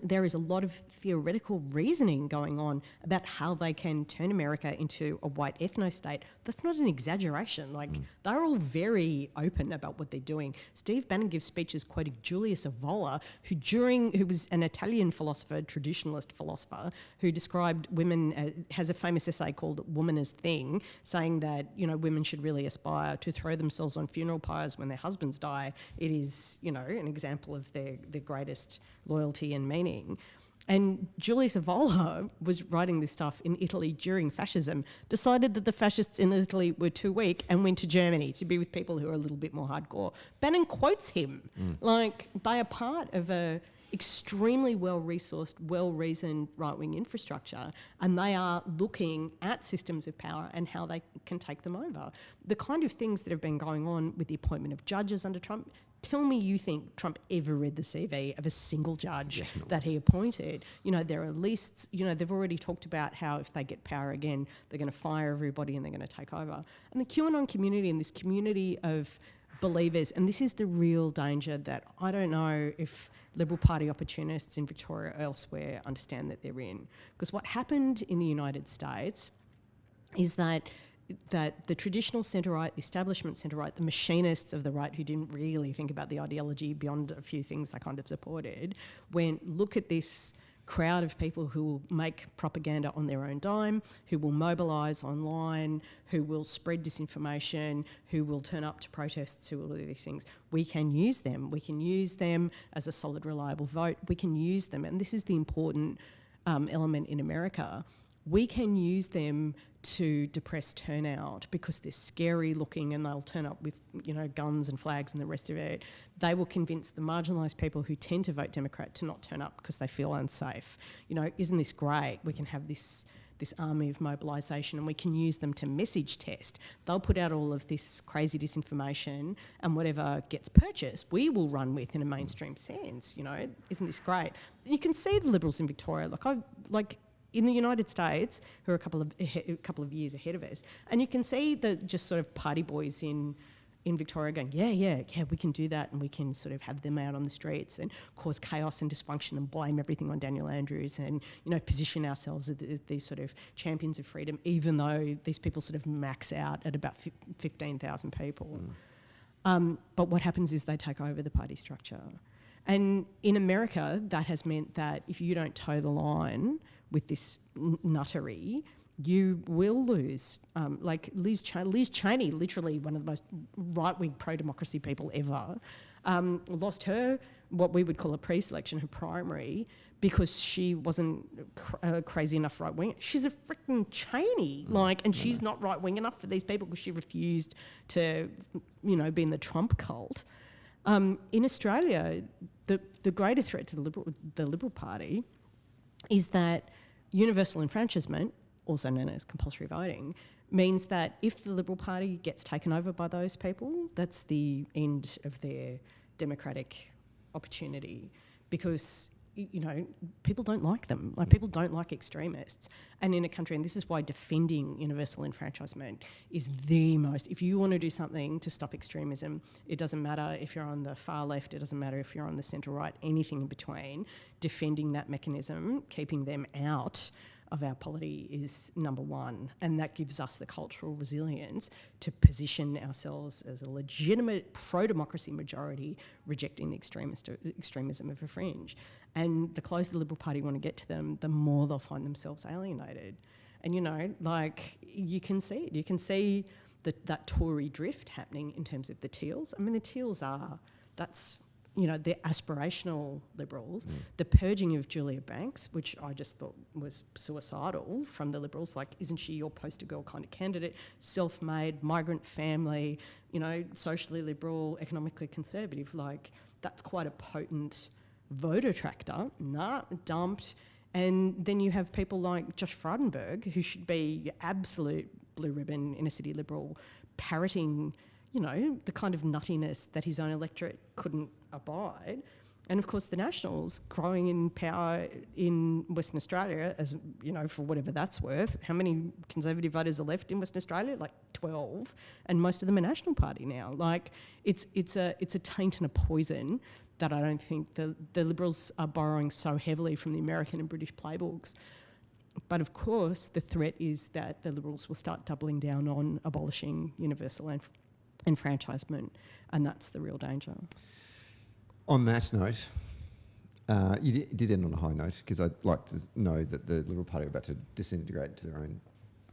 there is a lot of theoretical reasoning going on about how they can turn America into a white ethno-state. That's not an exaggeration. They're all very open about what they're doing. Steve Bannon gives speeches quoting Julius Evola, who was an Italian philosopher, traditionalist philosopher, who described women, has a famous essay called Woman as Thing, saying that, women should really aspire to throw themselves on funeral pyres when their husbands die. It is, an example of their greatest loyalty and meaning. And Julius Evola was writing this stuff in Italy during fascism, decided that the fascists in Italy were too weak and went to Germany to be with people who are a little bit more hardcore. Bannon quotes him. They are part of a extremely well-resourced, well-reasoned right-wing infrastructure, and they are looking at systems of power and how they can take them over. The kind of things that have been going on with the appointment of judges under Trump, tell me you think Trump ever read the CV of a single judge that he appointed. There are lists, they've already talked about how if they get power again, they're going to fire everybody and they're going to take over. And the QAnon community and this community of believers, and this is the real danger that I don't know if Liberal Party opportunists in Victoria or elsewhere understand that they're in. Because what happened in the United States is that the traditional centre-right, the establishment centre-right, the machinists of the right who didn't really think about the ideology beyond a few things they kind of supported, went, look at this crowd of people who will make propaganda on their own dime, who will mobilise online, who will spread disinformation, who will turn up to protests, who will do these things. We can use them. We can use them as a solid, reliable vote. We can use them, and this is the important element in America. We can use them to depress turnout because they're scary looking and they'll turn up with, guns and flags and the rest of it. They will convince the marginalised people who tend to vote Democrat to not turn up because they feel unsafe. Isn't this great? We can have this army of mobilisation and we can use them to message test. They'll put out all of this crazy disinformation and whatever gets purchased, we will run with in a mainstream sense. Isn't this great? You can see the Liberals in Victoria. In the United States, who are a couple of years ahead of us, and you can see the just sort of party boys in Victoria going, yeah, we can do that, and we can sort of have them out on the streets and cause chaos and dysfunction and blame everything on Daniel Andrews and position ourselves as these sort of champions of freedom, even though these people sort of max out at about 15,000 people. But what happens is they take over the party structure, and in America, that has meant that if you don't toe the line with this nuttery, you will lose. Liz Cheney, literally one of the most right-wing pro-democracy people ever, lost her, what we would call a pre-selection, her primary, because she wasn't crazy enough right-wing. She's a freaking Cheney, and she's not right-wing enough for these people because she refused to, be in the Trump cult. In Australia, the greater threat to the Liberal Party is that universal enfranchisement, also known as compulsory voting, means that if the Liberal Party gets taken over by those people, that's the end of their democratic opportunity, because people don't like them. People don't like extremists. And in a country, and this is why defending universal enfranchisement is the most, if you want to do something to stop extremism, it doesn't matter if you're on the far left, it doesn't matter if you're on the centre right, anything in between, defending that mechanism, keeping them out of our polity is number one, and that gives us the cultural resilience to position ourselves as a legitimate pro-democracy majority rejecting the extremism of a fringe. And the closer the Liberal Party want to get to them, the more they'll find themselves alienated. And you can see it. You can see that Tory drift happening in terms of the Teals. I mean, the Teals they're aspirational Liberals. The purging of Julia Banks, which I just thought was suicidal from the Liberals, isn't she your poster girl kind of candidate, self-made, migrant family, socially liberal, economically conservative, that's quite a potent vote attractor. Dumped. And then you have people like Josh Frydenberg, who should be absolute blue ribbon inner city Liberal, parroting the kind of nuttiness that his own electorate couldn't abide. And of course the Nationals growing in power in Western Australia, as for whatever that's worth. How many Conservative voters are left in Western Australia? 12, and most of them are National Party now. It's a taint and a poison that I don't think the Liberals are borrowing so heavily from the American and British playbooks. But of course, the threat is that the Liberals will start doubling down on abolishing universal enfranchisement, and that's the real danger. On that note, you did end on a high note, because I'd like to know that the Liberal Party are about to disintegrate into their own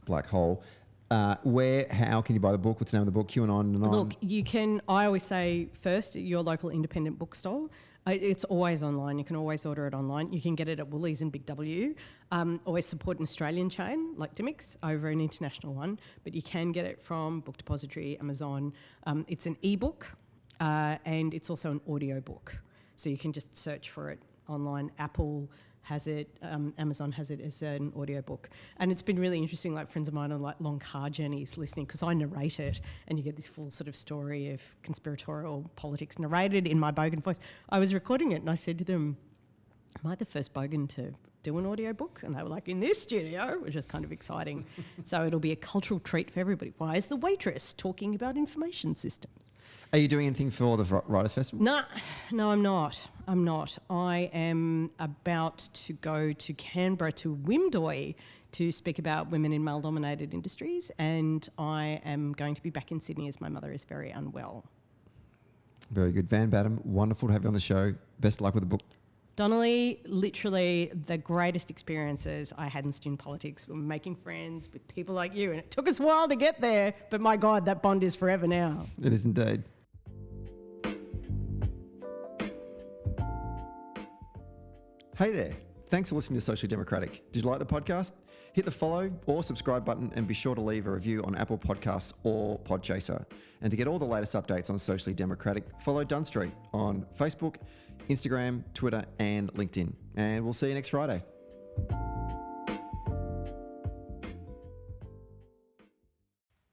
black hole. How can you buy the book? What's the name of the book? Qanon and On? Look, you can, I always say first, your local independent bookstore. It's always online. You can always order it online. You can get it at Woolies and Big W. Always support an Australian chain like Dymocks over an international one, but you can get it from Book Depository, Amazon. It's an ebook and it's also an audio book. So you can just search for it online. Apple has it, Amazon has it as an audiobook. And it's been really interesting, like friends of mine on like long car journeys listening, because I narrate it and you get this full sort of story of conspiratorial politics narrated in my bogan voice. I was recording it and I said to them, am I the first bogan to do an audiobook? And they were like, in this studio, which is kind of exciting. So it'll be a cultural treat for everybody. Why is the waitress talking about information systems? Are you doing anything for the Writers Festival? No, I'm not. I am about to go to Canberra to Wimdoy to speak about women in male-dominated industries, and I am going to be back in Sydney as my mother is very unwell. Very good. Van Badham, wonderful to have you on the show. Best of luck with the book. Donnelly, literally the greatest experiences I had in student politics were making friends with people like you, and it took us a while to get there, but my God, that bond is forever now. It is indeed. Hey there. Thanks for listening to Socially Democratic. Did you like the podcast? Hit the follow or subscribe button and be sure to leave a review on Apple Podcasts or Podchaser. And to get all the latest updates on Socially Democratic, follow Dunn Street on Facebook, Instagram, Twitter and LinkedIn. And we'll see you next Friday.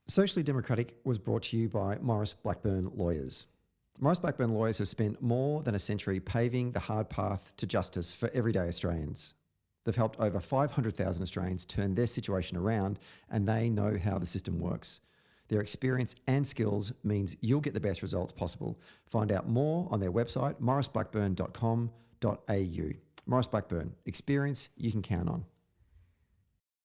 Socially Democratic was brought to you by Maurice Blackburn Lawyers. Maurice Blackburn Lawyers have spent more than a century paving the hard path to justice for everyday Australians. They've helped over 500,000 Australians turn their situation around, and they know how the system works. Their experience and skills means you'll get the best results possible. Find out more on their website, mauriceblackburn.com.au. Maurice Blackburn, experience you can count on.